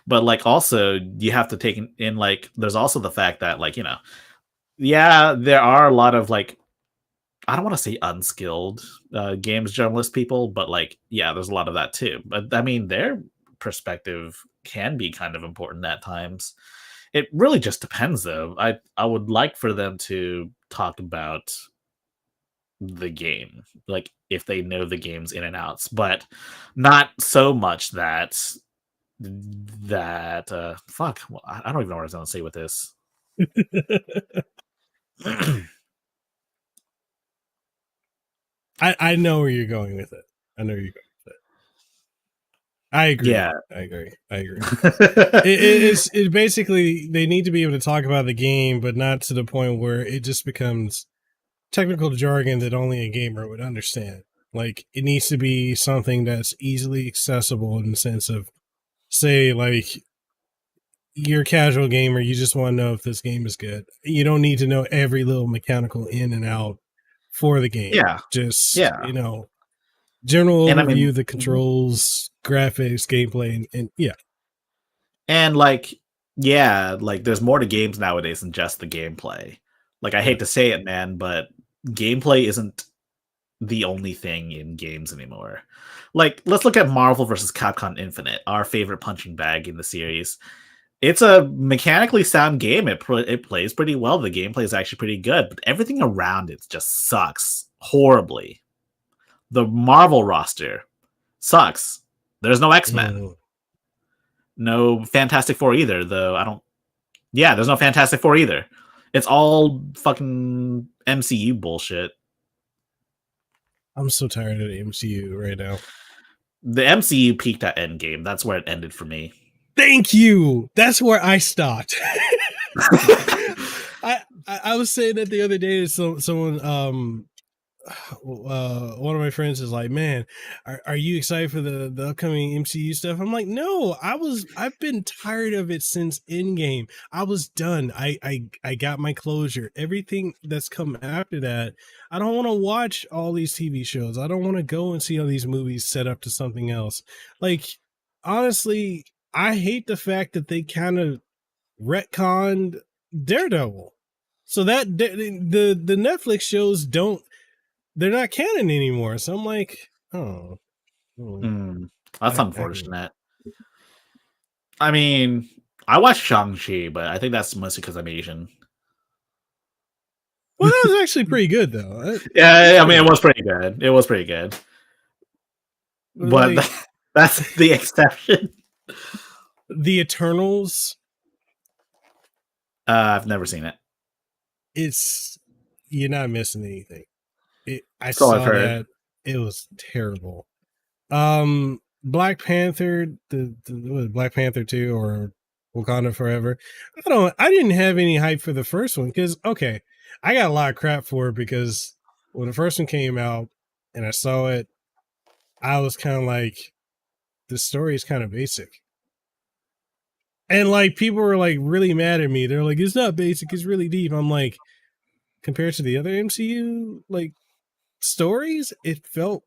But like also you have to take in like there's also the fact that like, you know, yeah, there are a lot of like, I don't want to say unskilled games journalist people, but like, yeah, there's a lot of that too. But I mean, their perspective can be kind of important at times. It really just depends though. I would like for them to talk about the game, like if they know the game's in and outs, but not so much that fuck, well, I don't even know what I was gonna say with this. I know where you're going with it. I know where you're going with it. I agree. Yeah. I agree. It's basically they need to be able to talk about the game, but not to the point where it just becomes technical jargon that only a gamer would understand. Like it needs to be something that's easily accessible in the sense of, say, like you're a casual gamer, you just want to know if this game is good. You don't need to know every little mechanical in and out for the game. Yeah. Just, Yeah. general And I overview, mean, the controls, graphics, gameplay, and yeah. and like, yeah, like there's more to games nowadays than just the gameplay. Like, I Yeah. hate to say it, man, but gameplay isn't the only thing in games anymore. Like, let's look at Marvel vs. Capcom Infinite, our favorite punching bag in the series. It's a mechanically sound game. It plays pretty well. The gameplay is actually pretty good, but everything around it just sucks horribly. The Marvel roster sucks. There's no X-Men. Mm. No Fantastic Four either, though I don't. Yeah, there's no Fantastic Four either. It's all fucking MCU bullshit. I'm so tired of the MCU right now. The MCU peaked at Endgame. That's where it ended for me. Thank you. That's where I stopped. I was saying that the other day to someone one of my friends is like, man, are you excited for the upcoming MCU stuff? I'm like, no, I've been tired of it since Endgame. I was done. I got my closure. Everything that's come after that, I don't want to watch all these TV shows. I don't want to go and see all these movies set up to something else. Like, honestly, I hate the fact that they kind of retconned Daredevil. So that the Netflix shows they're not canon anymore. So I'm like, oh, That's unfortunate. I mean, I watched Shang-Chi, but I think that's mostly because I'm Asian. Well, that was actually pretty good, though. Yeah, I mean, it was pretty good. It was pretty good. But like, that's the exception. The Eternals. I've never seen it. You're not missing anything. I So saw I've heard. that. It was terrible. Black Panther, the Black Panther 2 or Wakanda Forever. I didn't have any hype for the first one because, okay, I got a lot of crap for it because when the first one came out and I saw it, I was kind of like, the story is kind of basic. And like people were like really mad at me. They're like, it's not basic, it's really deep. I'm like, compared to the other MCU like stories, it felt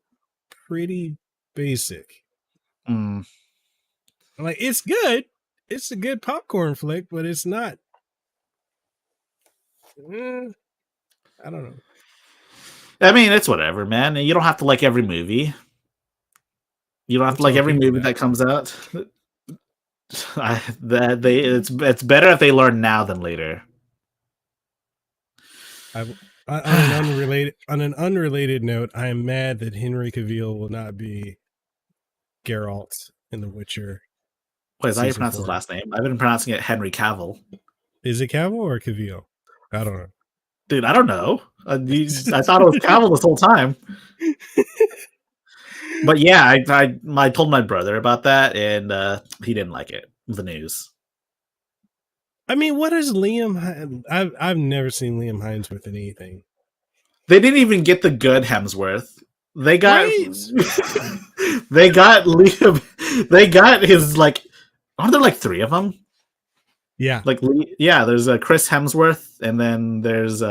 pretty basic. Like, it's good. It's a good popcorn flick, but it's not. I don't know. I mean, it's whatever, man. You don't have to like every movie. You don't have to like every movie that comes out. It's better if they learn now than later. On an unrelated note, I am mad that Henry Cavill will not be Geralt in The Witcher. Wait, is that how you pronounce his last name? I've been pronouncing it Henry Cavill. Is it Cavill or Cavill? I don't know. Dude, I don't know. I thought it was Cavill this whole time. But yeah, I told my brother about that, and he didn't like it. The news. I mean, what is Liam? I've never seen Liam Hines with anything. They didn't even get the good Hemsworth. They got they got Liam. They got his like. Aren't there like 3 of them? Yeah. Like there's a Chris Hemsworth, and then there's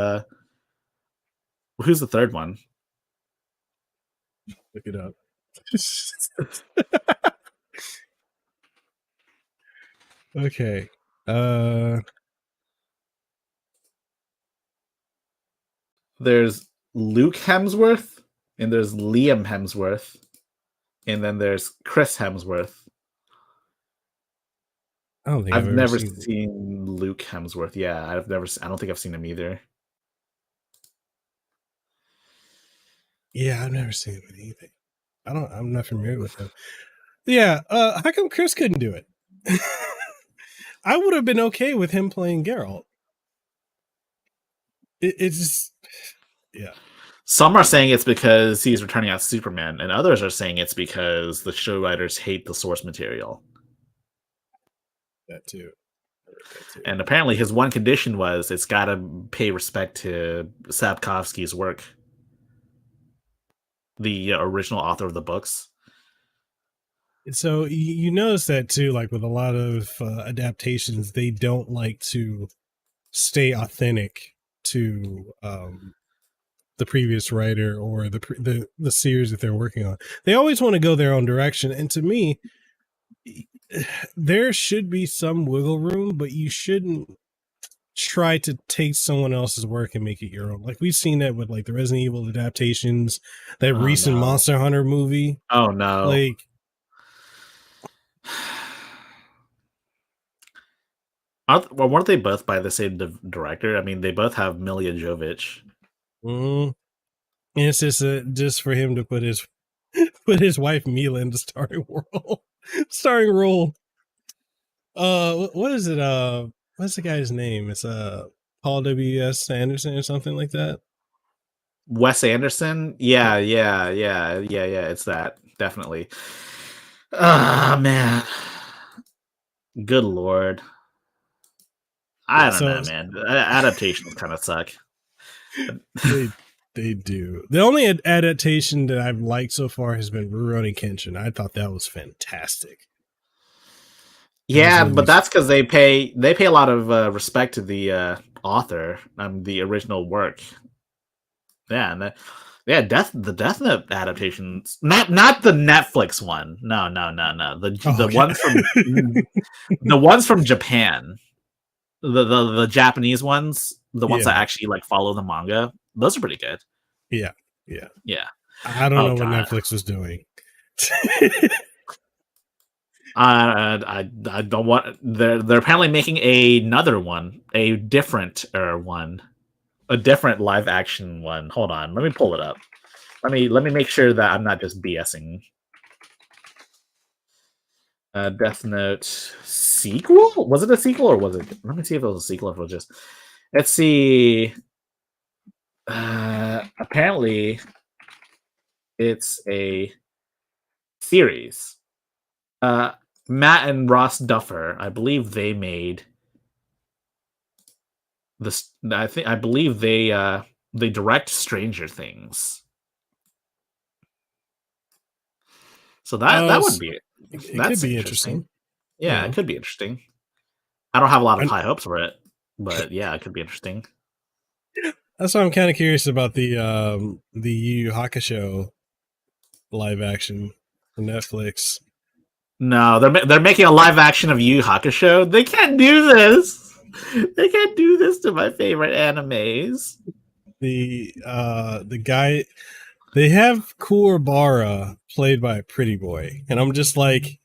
who's the third one? Look it up. Okay. There's Luke Hemsworth, and there's Liam Hemsworth, and then there's Chris Hemsworth. I don't think I've never seen Luke Hemsworth. Yeah, I don't think I've seen him either. Yeah, I've never seen him in anything. I'm not familiar with him. Yeah, how come Chris couldn't do it? I would have been okay with him playing Geralt. It's just, yeah. Some are saying it's because he's returning as Superman, and others are saying it's because the show writers hate the source material. That too. That too. And apparently, his one condition was it's got to pay respect to Sapkowski's work, the original author of the books. So you notice that too, like with a lot of adaptations, they don't like to stay authentic to the previous writer or the series that they're working on. They always want to go their own direction, and to me, there should be some wiggle room, but you shouldn't try to take someone else's work and make it your own. Like we've seen that with like the Resident Evil adaptations, that recent no. Monster Hunter movie. Oh no. Like weren't they both by the same director? I mean, they both have Milla Jovovich. and it's just for him to put his wife Mila in the starring role. What is it? What's the guy's name? It's Paul W.S. Anderson or something like that. Wes Anderson? Yeah. It's that, definitely. Ah, man. Good lord. I don't know, man. Adaptations kind of suck. They do. The only adaptation that I've liked so far has been Rurouni Kenshin. I thought that was fantastic. Yeah, but that's because they pay a lot of respect to the author, the original work. Yeah, and the Death Note adaptations, not the Netflix one. No. The ones from the ones from Japan, the Japanese ones, the ones that actually like follow the manga. Those are pretty good. Yeah. I don't know what Netflix was doing. I don't want. They're apparently making another one, a different live action one. Hold on, let me pull it up. Let me make sure that I'm not just BSing. Death Note sequel? Was it a sequel or was it? Let me see if it was a sequel or if it was just. Let's see. Apparently, it's a series. Matt and Ross Duffer, I believe they made this. I believe they direct Stranger Things. So that would be it could be interesting. Yeah, it could be interesting. I don't have a lot of high hopes for it, but yeah, it could be interesting. That's why I'm kind of curious about the Yu Yu Hakusho live action for Netflix. No, they're making a live action of Yu Yu Hakusho. They can't do this. They can't do this to my favorite animes. The guy, they have Kuwabara played by a pretty boy, and I'm just like,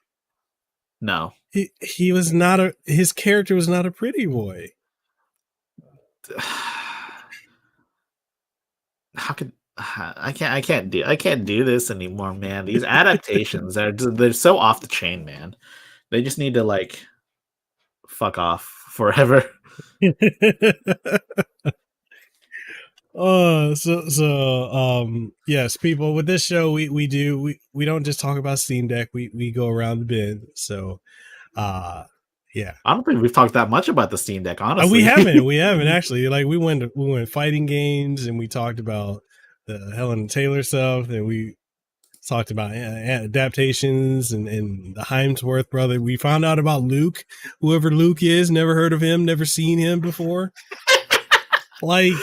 no, he was not his character was not a pretty boy. How could I can't do this anymore, man. These adaptations they're so off the chain, man. They just need to like fuck off forever. Yes, people, with this show we don't just talk about Steam Deck, we go around the bend. So yeah, I don't think we've talked that much about the Steam Deck, honestly. We haven't actually. Like we went fighting games, and we talked about the Helen Taylor stuff, and we talked about adaptations and the Hemsworth brother. We found out about Luke, whoever Luke is. Never heard of him, never seen him before. Like,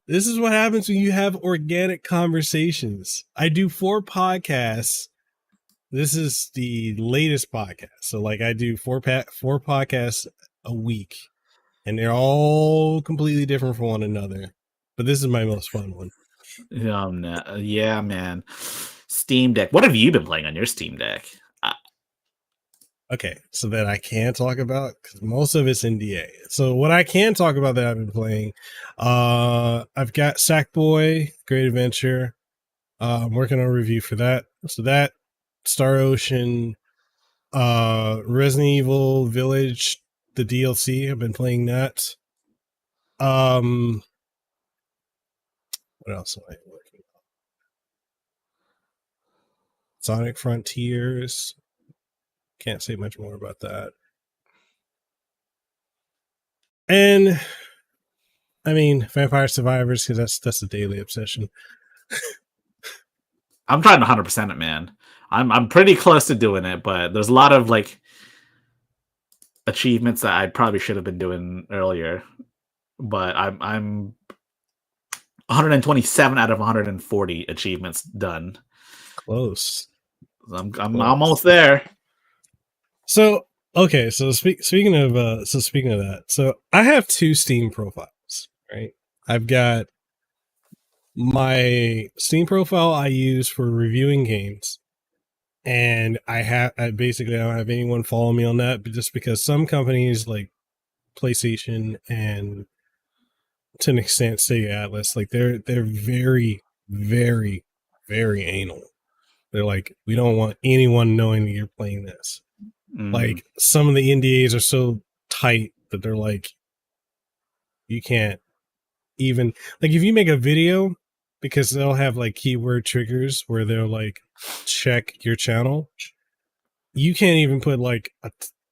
this is what happens when you have organic conversations. I do 4 podcasts. This is the latest podcast. So like I do 4 podcasts a week, and they're all completely different from one another. But this is my most fun one. Yeah, man. Steam Deck. What have you been playing on your Steam Deck? Okay, so that I can talk about, because most of it's NDA. So what I can talk about that I've been playing, I've got Sackboy: Great Adventure. I'm working on a review for that. So that, Star Ocean, Resident Evil Village, the DLC. I've been playing that. What What else am I working on? Sonic Frontiers. Can't say much more about that. And I mean, Vampire Survivors, because that's a daily obsession. I'm trying to 100% it, man. I'm pretty close to doing it, but there's a lot of like achievements that I probably should have been doing earlier. But I'm 127 out of 140 achievements done. Close. I'm almost there. So okay, so speaking of that, so I have 2 Steam profiles, right? I've got my Steam profile I use for reviewing games, and I basically don't have anyone follow me on that, but just because some companies like PlayStation and to an extent Sega Atlas, like they're very, very, very anal. They're like, we don't want anyone knowing that you're playing this. Like some of the NDAs are so tight that they're like, you can't even like if you make a video, because they'll have like keyword triggers where they'll like check your channel. You can't even put like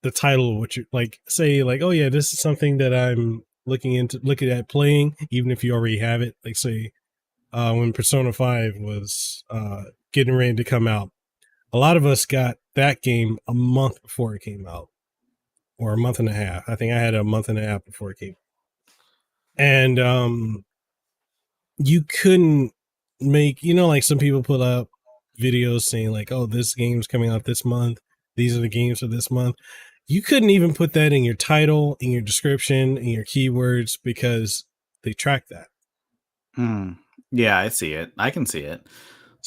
the title of what you like say like, oh yeah, this is something that I'm looking at playing, even if you already have it. Like say when Persona 5 was getting ready to come out, a lot of us got that game a month before it came out, or a month and a half. I think I had a month and a half before it came. And you couldn't make, like some people put up videos saying like, oh, this game's coming out this month. These are the games for this month. You couldn't even put that in your title, in your description, in your keywords, because they track that. Yeah, I see it. I can see it.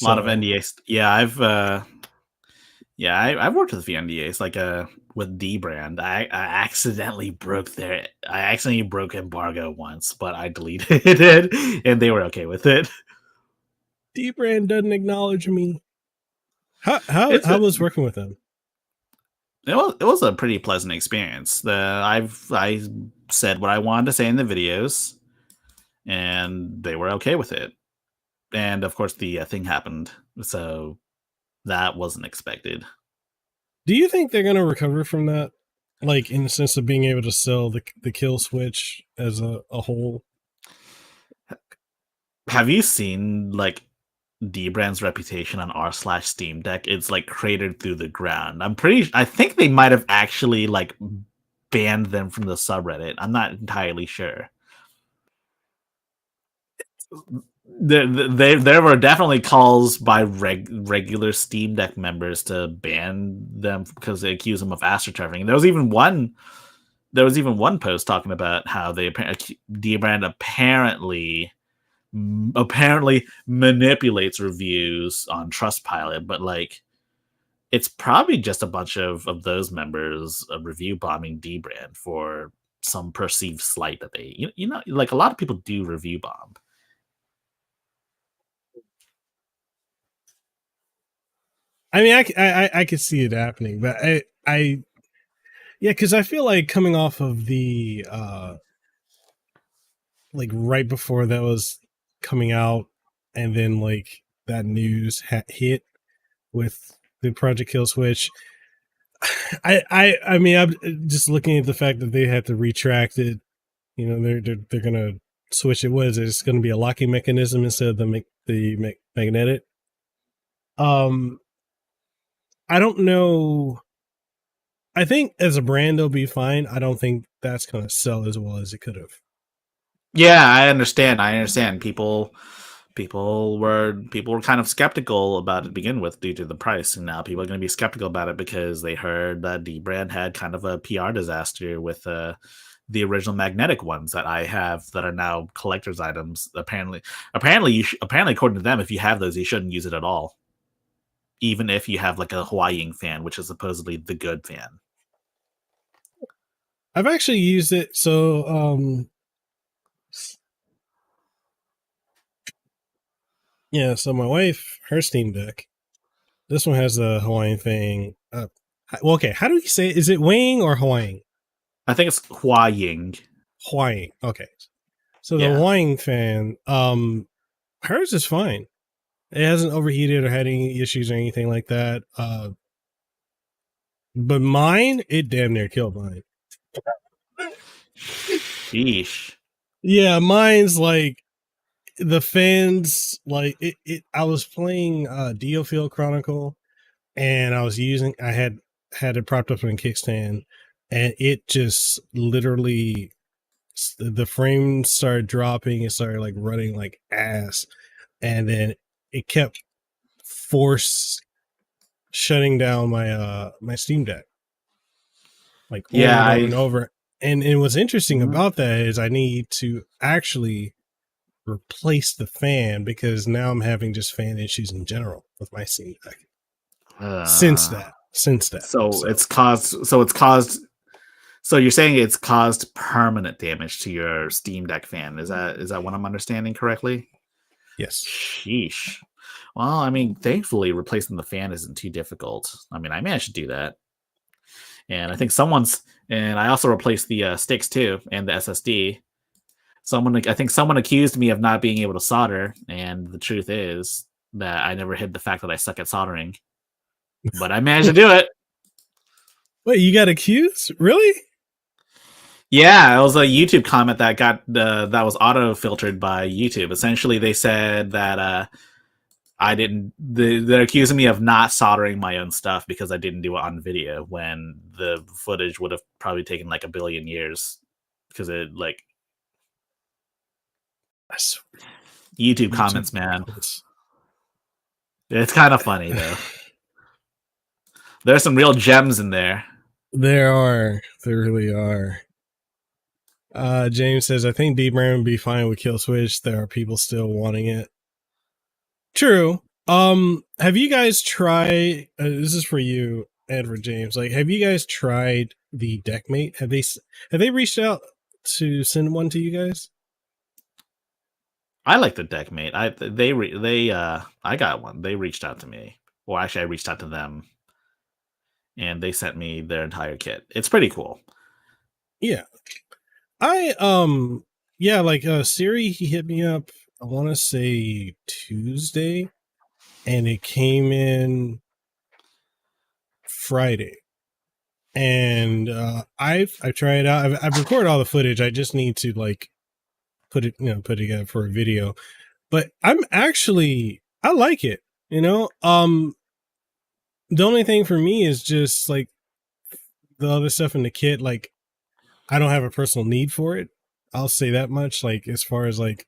A lot of NDAs. Yeah, I've worked with a few NDAs, like with Dbrand. I accidentally broke embargo once, but I deleted it, and they were okay with it. Dbrand doesn't acknowledge me. How was working with them? It was a pretty pleasant experience. I said what I wanted to say in the videos, and they were okay with it. And of course, the thing happened, so that wasn't expected. Do you think they're going to recover from that? Like, in the sense of being able to sell the kill switch as a whole? Have you seen, like, Dbrand's reputation on r/Steam Deck? It's, like, cratered through the ground. I think they might have actually, like, banned them from the subreddit. I'm not entirely sure. There were definitely calls by regular Steam Deck members to ban them because they accuse them of astroturfing. There was even one post talking about how Dbrand apparently manipulates reviews on Trustpilot, but like it's probably just a bunch of those members review bombing Dbrand for some perceived slight that they like a lot of people do review bomb. I mean, I could see it happening, but yeah, because I feel like coming off of the like right before that was coming out, and then like that news hit with the Project Kill Switch. I mean, I'm just looking at the fact that they had to retract it. They're gonna switch it. What is it? It's gonna be a locking mechanism instead of the magnetic. I don't know. I think as a brand they'll be fine. I don't think that's going to sell as well as it could have. Yeah, I understand. People were kind of skeptical about it to begin with due to the price, and now people are going to be skeptical about it because they heard that Dbrand had kind of a PR disaster with the original magnetic ones that I have that are now collector's items. Apparently, according to them, if you have those, you shouldn't use it at all, even if you have like a Hawaiian fan, which is supposedly the good fan. I've actually used it. So, yeah, so my wife, her Steam Deck, this one has the Hawaiian thing. Well, okay, how do you say it? Is it Wang or Hawaiian? I think it's Hawaiian. Hawaiian. Okay. So the Hawaiian fan, Hers is fine. It hasn't overheated or had any issues or anything like that. But mine, it damn near killed mine. Sheesh. Yeah, mine's like the fans like it I was playing Diofield Chronicle, and I had it propped up in a kickstand, and it just literally the frame started dropping. It started like running like ass, and then it kept force shutting down my Steam Deck like over Yeah, and over I and over. And what's interesting Mhm. about that is I need to actually replace the fan because now I'm having just fan issues in general with my Steam Deck. uh, Since that. so So so you're saying it's caused permanent damage to your Steam Deck fan. Is that what I'm understanding correctly? yes. Sheesh. Well, I mean, thankfully replacing the fan isn't too difficult. I mean, I managed to do that. And I also replaced the sticks too and the SSD. I think someone accused me of not being able to solder, and the truth is that I never hid the fact that I suck at soldering, but I managed to do it. Wait, you got accused? Really? Yeah, it was a YouTube comment that was auto filtered by YouTube. Essentially, they said that I didn't. They're accusing me of not soldering my own stuff because I didn't do it on video when the footage would have probably taken like a billion years because it like That's YouTube YouTube comments, man. comments. It's kind of funny though. There's some real gems in there. There really are. James says, I think Deep Ram would be fine with Kill Switch. There are people still wanting it. True. Have you guys tried? This is for you and for James. Like, have you guys tried the Deckmate? Have they reached out to send one to you guys? I like the Deckmate. I got one. They reached out to me. Well, actually, I reached out to them, and they sent me their entire kit. It's pretty cool. Yeah, I yeah, like Siri, he hit me up. I want to say Tuesday, and it came in Friday. And I've tried it out. I've recorded all the footage. I just need to like put it together for a video. But I like it. The only thing for me is just like the other stuff in the kit. Like I don't have a personal need for it. I'll say that much. Like as far as like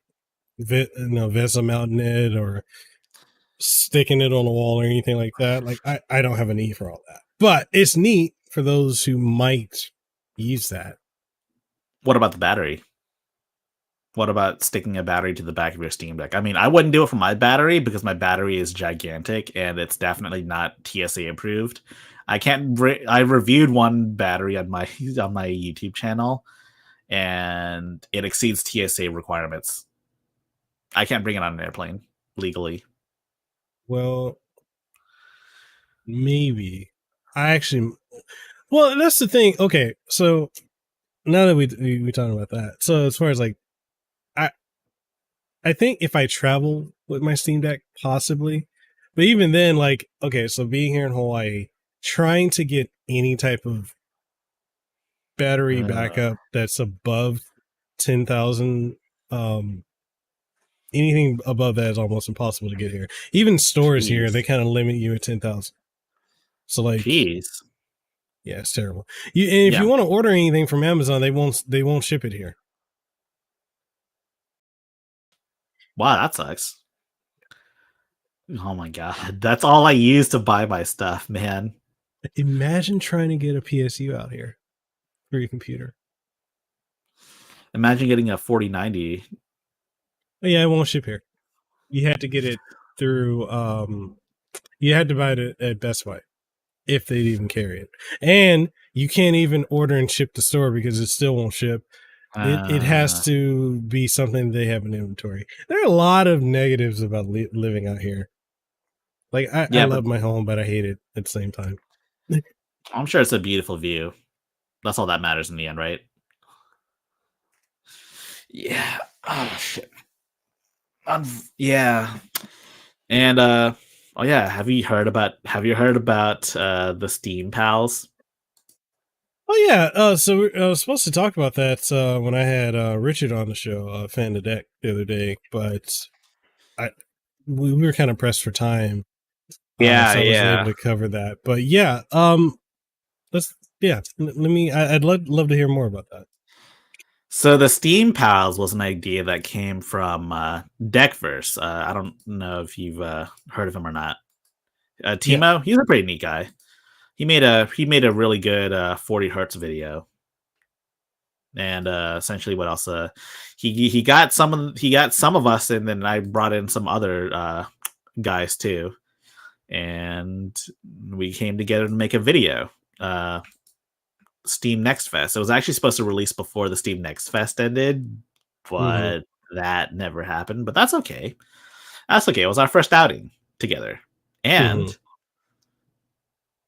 VESA mounting it or sticking it on a wall or anything like that. Like I don't have a need for all that. But it's neat for those who might use that. What about the battery? What about sticking a battery to the back of your Steam Deck? I mean, I wouldn't do it for my battery because my battery is gigantic and it's definitely not TSA approved. I reviewed one battery on my on my YouTube channel, and it exceeds TSA requirements. I can't bring it on an airplane legally. Well, maybe. Well, that's the thing. Okay, so now that we talking about that, so as far as like, I I think if I travel with my Steam Deck, possibly, but even then, like, okay, so being here in Hawaii, trying to get any type of battery backup that's above 10,000, anything above that is almost impossible to get here. Even stores here, Jeez. they kind of limit you at 10,000. So like, Jeez. yeah, it's terrible. And if Yeah. you want to order anything from Amazon, they won't ship it here. Wow, that sucks. Oh my god. That's all I use to buy my stuff, man. Imagine trying to get a PSU out here for your computer. Imagine getting a 4090. Oh, yeah, it won't ship here. You had to get it through you had to buy it at Best Buy if they'd even carry it. And you can't even order and ship to store because it still won't ship. It has to be something they have in inventory. There are a lot of negatives about living out here. Like I love my home, but I hate it at the same time. I'm sure it's a beautiful view. That's all that matters in the end, right? Yeah. Oh shit. Yeah. And oh yeah, have you heard about the Steam Pals? Oh yeah, so I was supposed to talk about that when I had Richard on the show, Fan the Deck, the other day, but I we were kind of pressed for time, Yeah, so I wasn't able yeah. to cover that. But yeah, let's let me. I'd love to hear more about that. So the Steam Pals was an idea that came from Deckverse. I don't know if you've heard of him or not. Yeah. Timo, he's a pretty neat guy. He made a really good 40 hertz video, and essentially what else? He got some of us, and then I brought in some other guys too, and we came together to make a video. Steam Next Fest. It was actually supposed to release before the Steam Next Fest ended, Hmm. but that never happened. But that's okay. That's okay. It was our first outing together, Hmm. and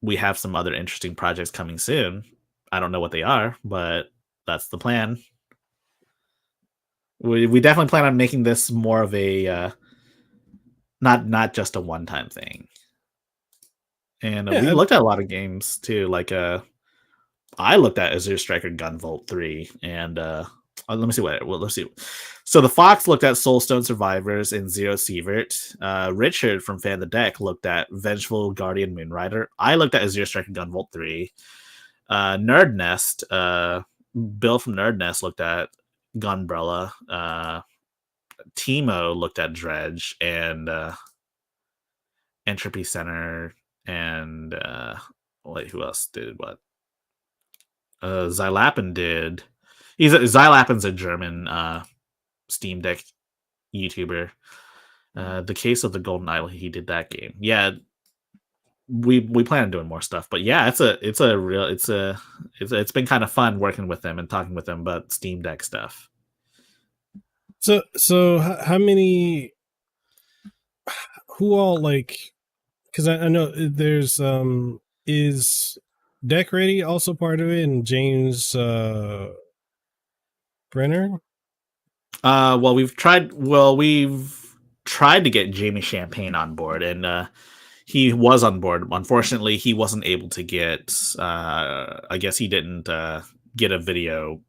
we have some other interesting projects coming soon. I don't know what they are, but that's the plan. We definitely plan on making this more of a not just a one time thing. And we Yeah. looked at a lot of games too. Like I looked at Azure Striker Gunvolt 3 and let me see let's see. So the Fox looked at Soulstone Survivors and Zero Sievert. Richard from Fan the Deck looked at Vengeful Guardian Moonrider. I looked at Azure Striker Gunvolt 3. Nerd Nest, Bill from Nerd Nest looked at Gunbrella. Timo looked at Dredge and Entropy Center and wait, who else did what? Xylapin did. Xylapin's a German Steam Deck YouTuber. The Case of the Golden Idol, he did that game. Yeah, we plan on doing more stuff, but yeah, it's been kind of fun working with them and talking with them about Steam Deck stuff. So how many? Who all like? Because I know there's is Deck Ready also part of it, and James Brenner. We've tried to get Jamie Champagne on board, and he was on board. Unfortunately, he wasn't able to get. I guess he didn't get a video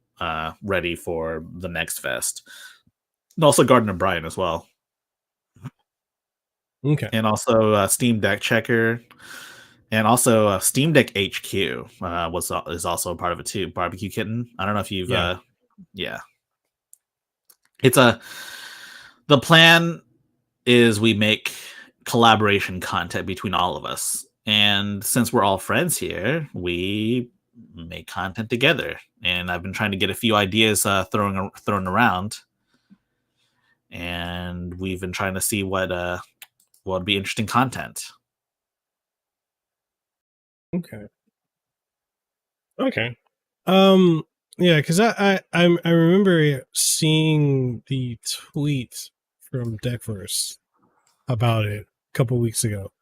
ready for the next fest. And also Gardner Bryan as well, Okay. and also Steam Deck Checker, and also Steam Deck HQ is also a part of it too. Barbecue Kitten. I don't know if you've. Yeah. Yeah, it's a. The plan is we make collaboration content between all of us. And since we're all friends here, we make content together. And I've been trying to get a few ideas thrown around, and we've been trying to see what would be interesting content. Okay. Okay. Um. Yeah, because I remember seeing the tweet from Deckverse about it a couple weeks ago,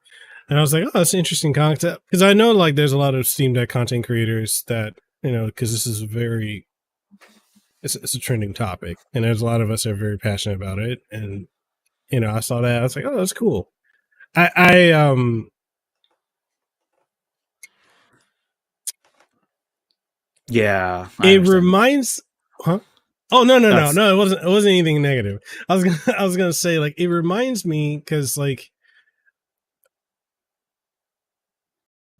and I was like, oh, that's an interesting concept. Because I know like there's a lot of Steam Deck content creators that because this is it's a trending topic, and there's a lot of us that are very passionate about it, and I saw that, I was like, oh, that's cool. I Yeah, I it understand. reminds, huh? Oh, no, no, no, That's no! It wasn't anything negative. I was gonna say, like, it reminds me because like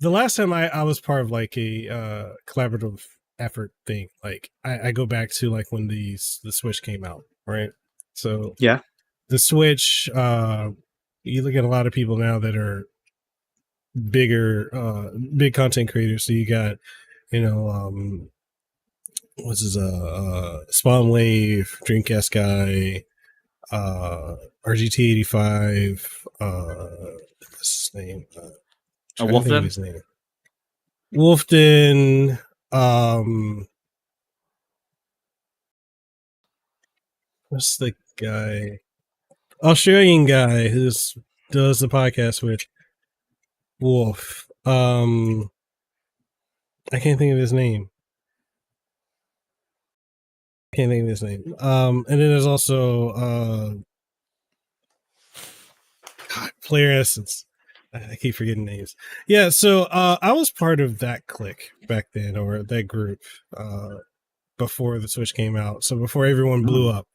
the last time I was part of like a collaborative effort thing, like I go back to like when the Switch came out, right? So yeah. the Switch, you look at a lot of people now that are big content creators. So you got, what's his Spawn Wave, Dreamcast guy, RGT85, what's his name? A Trying to think of Wolfden? his name. Wolfden, um, what's the guy? Australian guy who's does the podcast with Wolf. I can't think of his name. Can't think of his name. And then there's also Player Essence. I keep forgetting names. Yeah, so I was part of that clique back then, or that group, before the Switch came out. So before everyone blew up.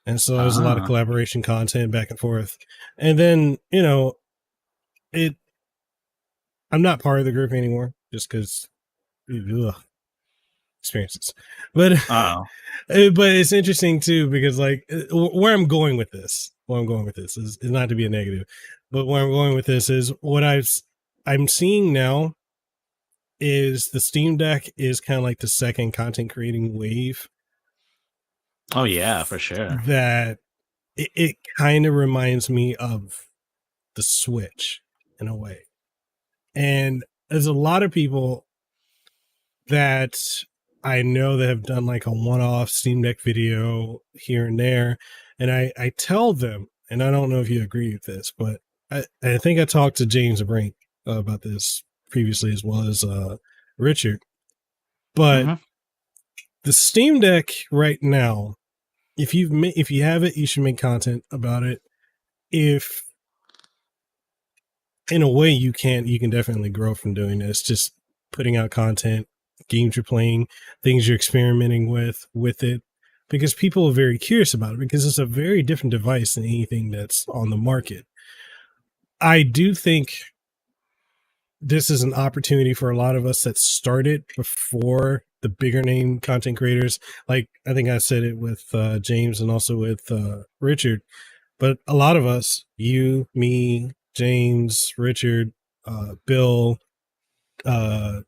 And so there's a lot of collaboration content back and forth. And then, I'm not part of the group anymore just because experiences. But but it's interesting too, because like where I'm going with this is not to be a negative, but where I'm going with this is what I'm seeing now is the Steam Deck is kind of like the second content creating wave. Oh yeah, for sure. That it kind of reminds me of the Switch in a way. And there's a lot of people that I know that have done like a one-off Steam Deck video here and there. And I tell them, and I don't know if you agree with this, but I think I talked to James Brink about this previously, as well as Richard. But the Steam Deck right now, if you have it, you should make content about it. If in a way you can definitely grow from doing this, just putting out content, games you're playing, things you're experimenting with it, because people are very curious about it, because it's a very different device than anything that's on the market. I do think this is an opportunity for a lot of us that started before the bigger name content creators. Like I think I said it with James and also with Richard, but a lot of us, you, me, James, Richard, Bill,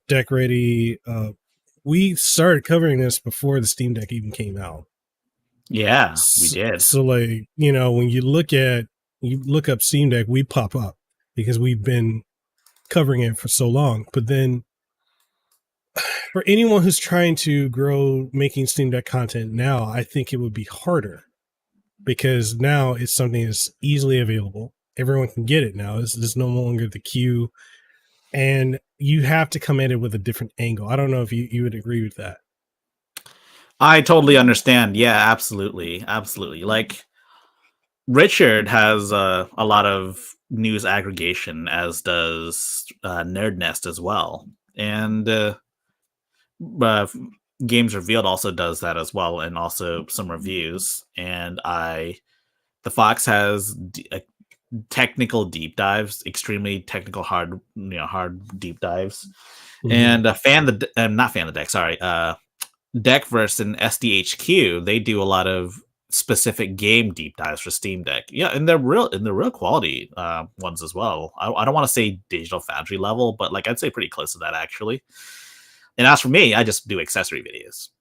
Deck Ready, we started covering this before the Steam Deck even came out. Yeah, we did. So like, when you look up Steam Deck, we pop up because we've been covering it for so long. But then for anyone who's trying to grow making Steam Deck content now, I think it would be harder, because now it's something that's easily available. Everyone can get it now. There's no longer the queue, and you have to come at it with a different angle. I don't know if you would agree with that. I totally understand. Yeah, absolutely. Absolutely. Like Richard has a lot of news aggregation, as does Nerd Nest as well. And Games Revealed also does that as well, and also some reviews. And the Fox has technical deep dives, extremely technical, hard deep dives. And not Fan the Deck, sorry, Deckverse and SDHQ, they do a lot of specific game deep dives for Steam Deck. Yeah, and they're real quality ones as well. I don't want to say Digital Foundry level, but like I'd say pretty close to that actually. And as for me, I just do accessories,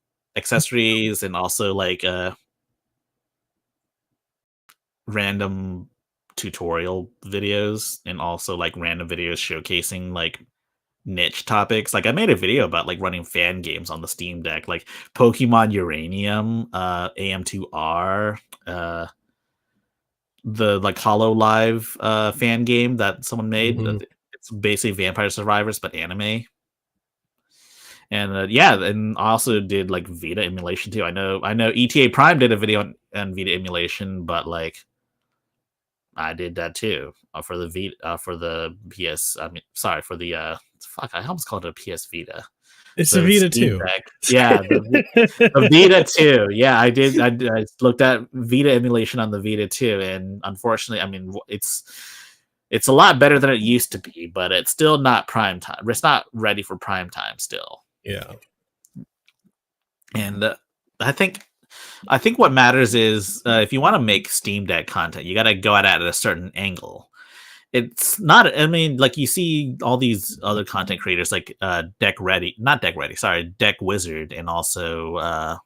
and also like random tutorial videos, and also like random videos showcasing like niche topics. Like I made a video about like running fan games on the Steam Deck, like Pokemon Uranium, AM2R, the like Hololive fan game that someone made. It's basically Vampire Survivors but anime. And and I also did like Vita emulation too. I know ETA Prime did a video on Vita emulation, but like I did that too for the Vita, for the PS. I mean, sorry, for the I almost called it a PS Vita. It's the Vita 2. Yeah, the Vita 2. Yeah, I did. I looked at Vita emulation on the Vita 2, and unfortunately, I mean, it's a lot better than it used to be, but it's still not prime time. It's not ready for prime time still. Yeah, and I think what matters is if you want to make Steam Deck content, you got to go at it at a certain angle. It's not, I mean, like you see all these other content creators like Deck Wizard, and also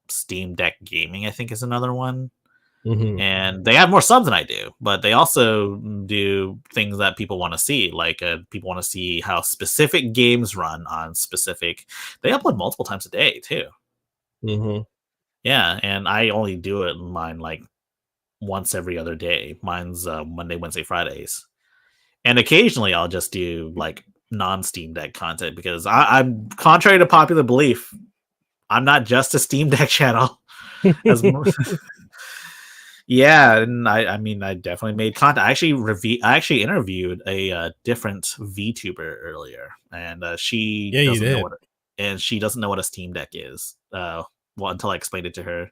Steam Deck Gaming, I think is another one. And they have more subs than I do, but they also do things that people want to see. Like people want to see how specific games run on specific. They upload multiple times a day too. Yeah, and I only do it mine like once every other day. Mine's Monday, Wednesday, Fridays, and occasionally I'll just do like non-Steam Deck content, because I'm contrary to popular belief, I'm not just a Steam Deck channel. Yeah, and I mean, I definitely made content. I actually interviewed a different VTuber earlier, and Yeah, you did. she doesn't know what a Steam Deck is. Well, until I explained it to her.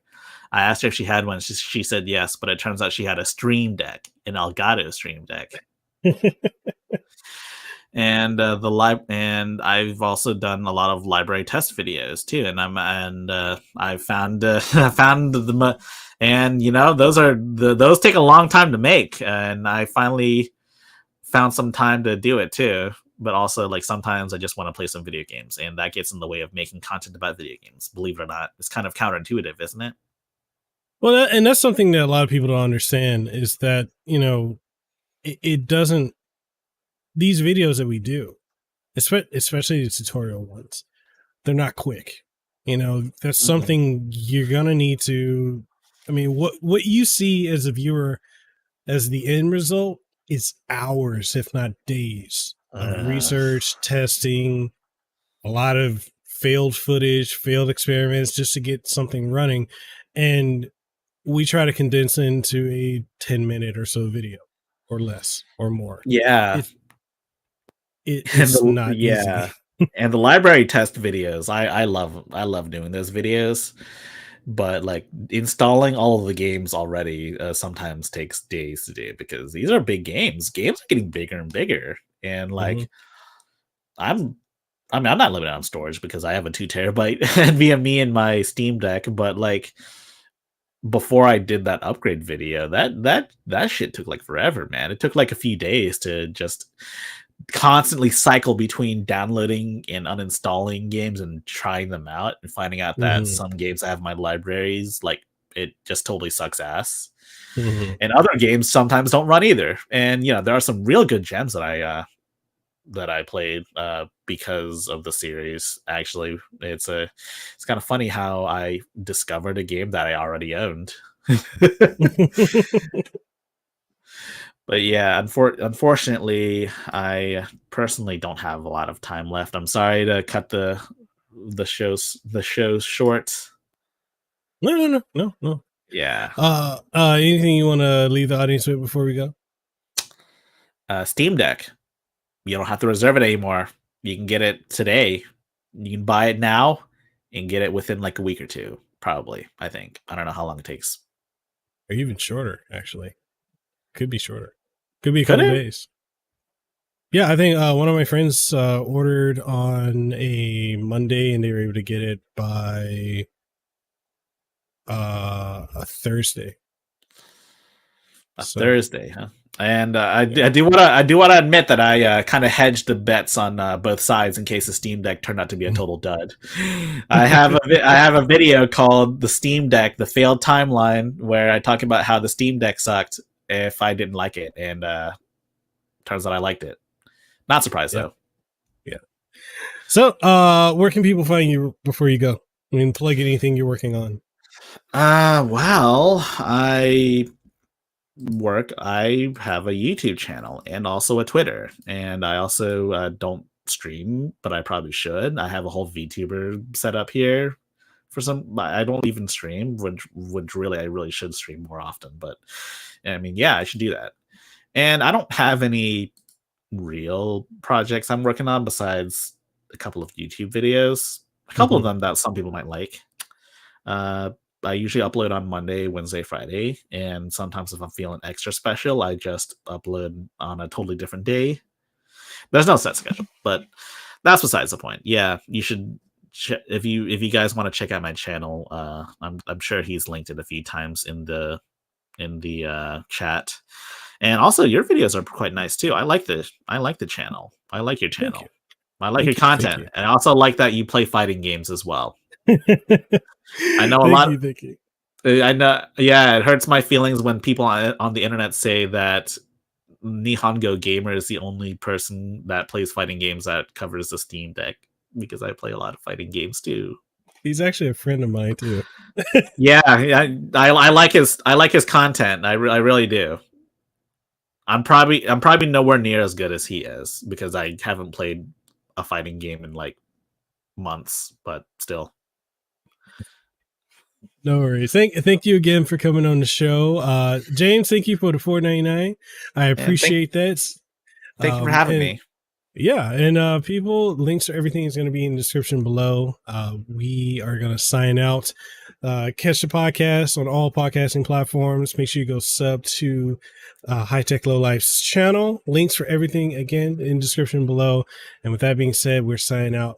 I asked her if she had one. She said yes, but it turns out she had a Stream Deck, an Elgato Stream Deck. And and I've also done a lot of library test videos too, and I found I found and you know those take a long time to make, and I finally found some time to do it too. But also, like, sometimes I just want to play some video games, and that gets in the way of making content about video games. Believe it or not, it's kind of counterintuitive, isn't it? Well, and that's something that a lot of people don't understand is that, it doesn't, these videos that we do, especially the tutorial ones, they're not quick. That's Mhm. something you're going to need to, I mean, what you see as a viewer as the end result is hours, if not days of Uh, research, testing, a lot of failed footage, failed experiments just to get something running. And we try to condense into a 10-minute or so video or less or more. yeah, It, and it's not easy. the library test videos. I love doing those videos, but like installing all of the games already sometimes takes days to do because these are big games. Games are getting bigger and bigger, and Mhm. like I'm. I mean, I'm not limited on storage because I have a 2 terabyte NVMe in my Steam Deck, but like before I did that upgrade video, that shit took like forever, man. It took like a few days to just constantly cycle between downloading and uninstalling games and trying them out and finding out that Mhm. some games I have in my libraries, like, it just totally sucks ass. Mhm. And other games sometimes don't run either. And you know, there are some real good gems that I played because of the series. Actually, it's kind of funny how I discovered a game that I already owned. But yeah, unfortunately, I personally don't have a lot of time left. I'm sorry to cut the shows short. No, no, no, no, no. Yeah, Anything you want to leave the audience with before we go? Steam Deck. You don't have to reserve it anymore. You can get it today. You can buy it now and get it within like a week or two. Probably, I think. I don't know how long it takes. Or even shorter, actually. Could be shorter. Could be a Could couple it? days. Yeah, I think one of my friends ordered on a Monday and they were able to get it by a Thursday. A So Thursday, huh? And yeah. I do want to admit that I kind of hedged the bets on both sides in case the Steam Deck turned out to be a total dud. I have a video called "The Steam Deck: The Failed Timeline" where I talk about how the Steam Deck sucked if I didn't like it, and turns out I liked it. Not surprised Yeah. though. Yeah. So where can people find you before you go? I mean, plug anything you're working on. Well, I have a YouTube channel and also a Twitter, and I also don't stream, but I probably should. I have a whole VTuber set up here for some. I don't even stream, which really I really should stream more often. But I mean, yeah, I should do that. And I don't have any real projects I'm working on besides a couple of YouTube videos, a couple of Mhm. them that some people might like. Uh, I usually upload on Monday, Wednesday, Friday, and sometimes if I'm feeling extra special, I just upload on a totally different day. There's no set schedule, but that's besides the point. Yeah, you should if you guys want to check out my channel. I'm sure he's linked it a few times in the chat. And also, your videos are quite nice too. I like the channel. I like your Thank you. channel. I like your Thank you. Thank content, you. and I also like that you play fighting games as well. I know a Thank lot. you. Thank you. I know. Yeah, it hurts my feelings when people on the internet say that Nihongo Gamer is the only person that plays fighting games that covers the Steam Deck because I play a lot of fighting games too. He's actually a friend of mine too. Yeah, I like his content. I really do. I'm probably nowhere near as good as he is because I haven't played a fighting game in like months, but still. No worries. Thank you again for coming on the show. James, thank you for the $4.99. I And appreciate that. thank you for having And me. yeah, and people, links to everything is going to be in the description below. We are going to sign out. Catch the podcast on all podcasting platforms. Make sure you go sub to High Tech Low Life's channel. Links for everything again in description below. And with that being said, we're signing out.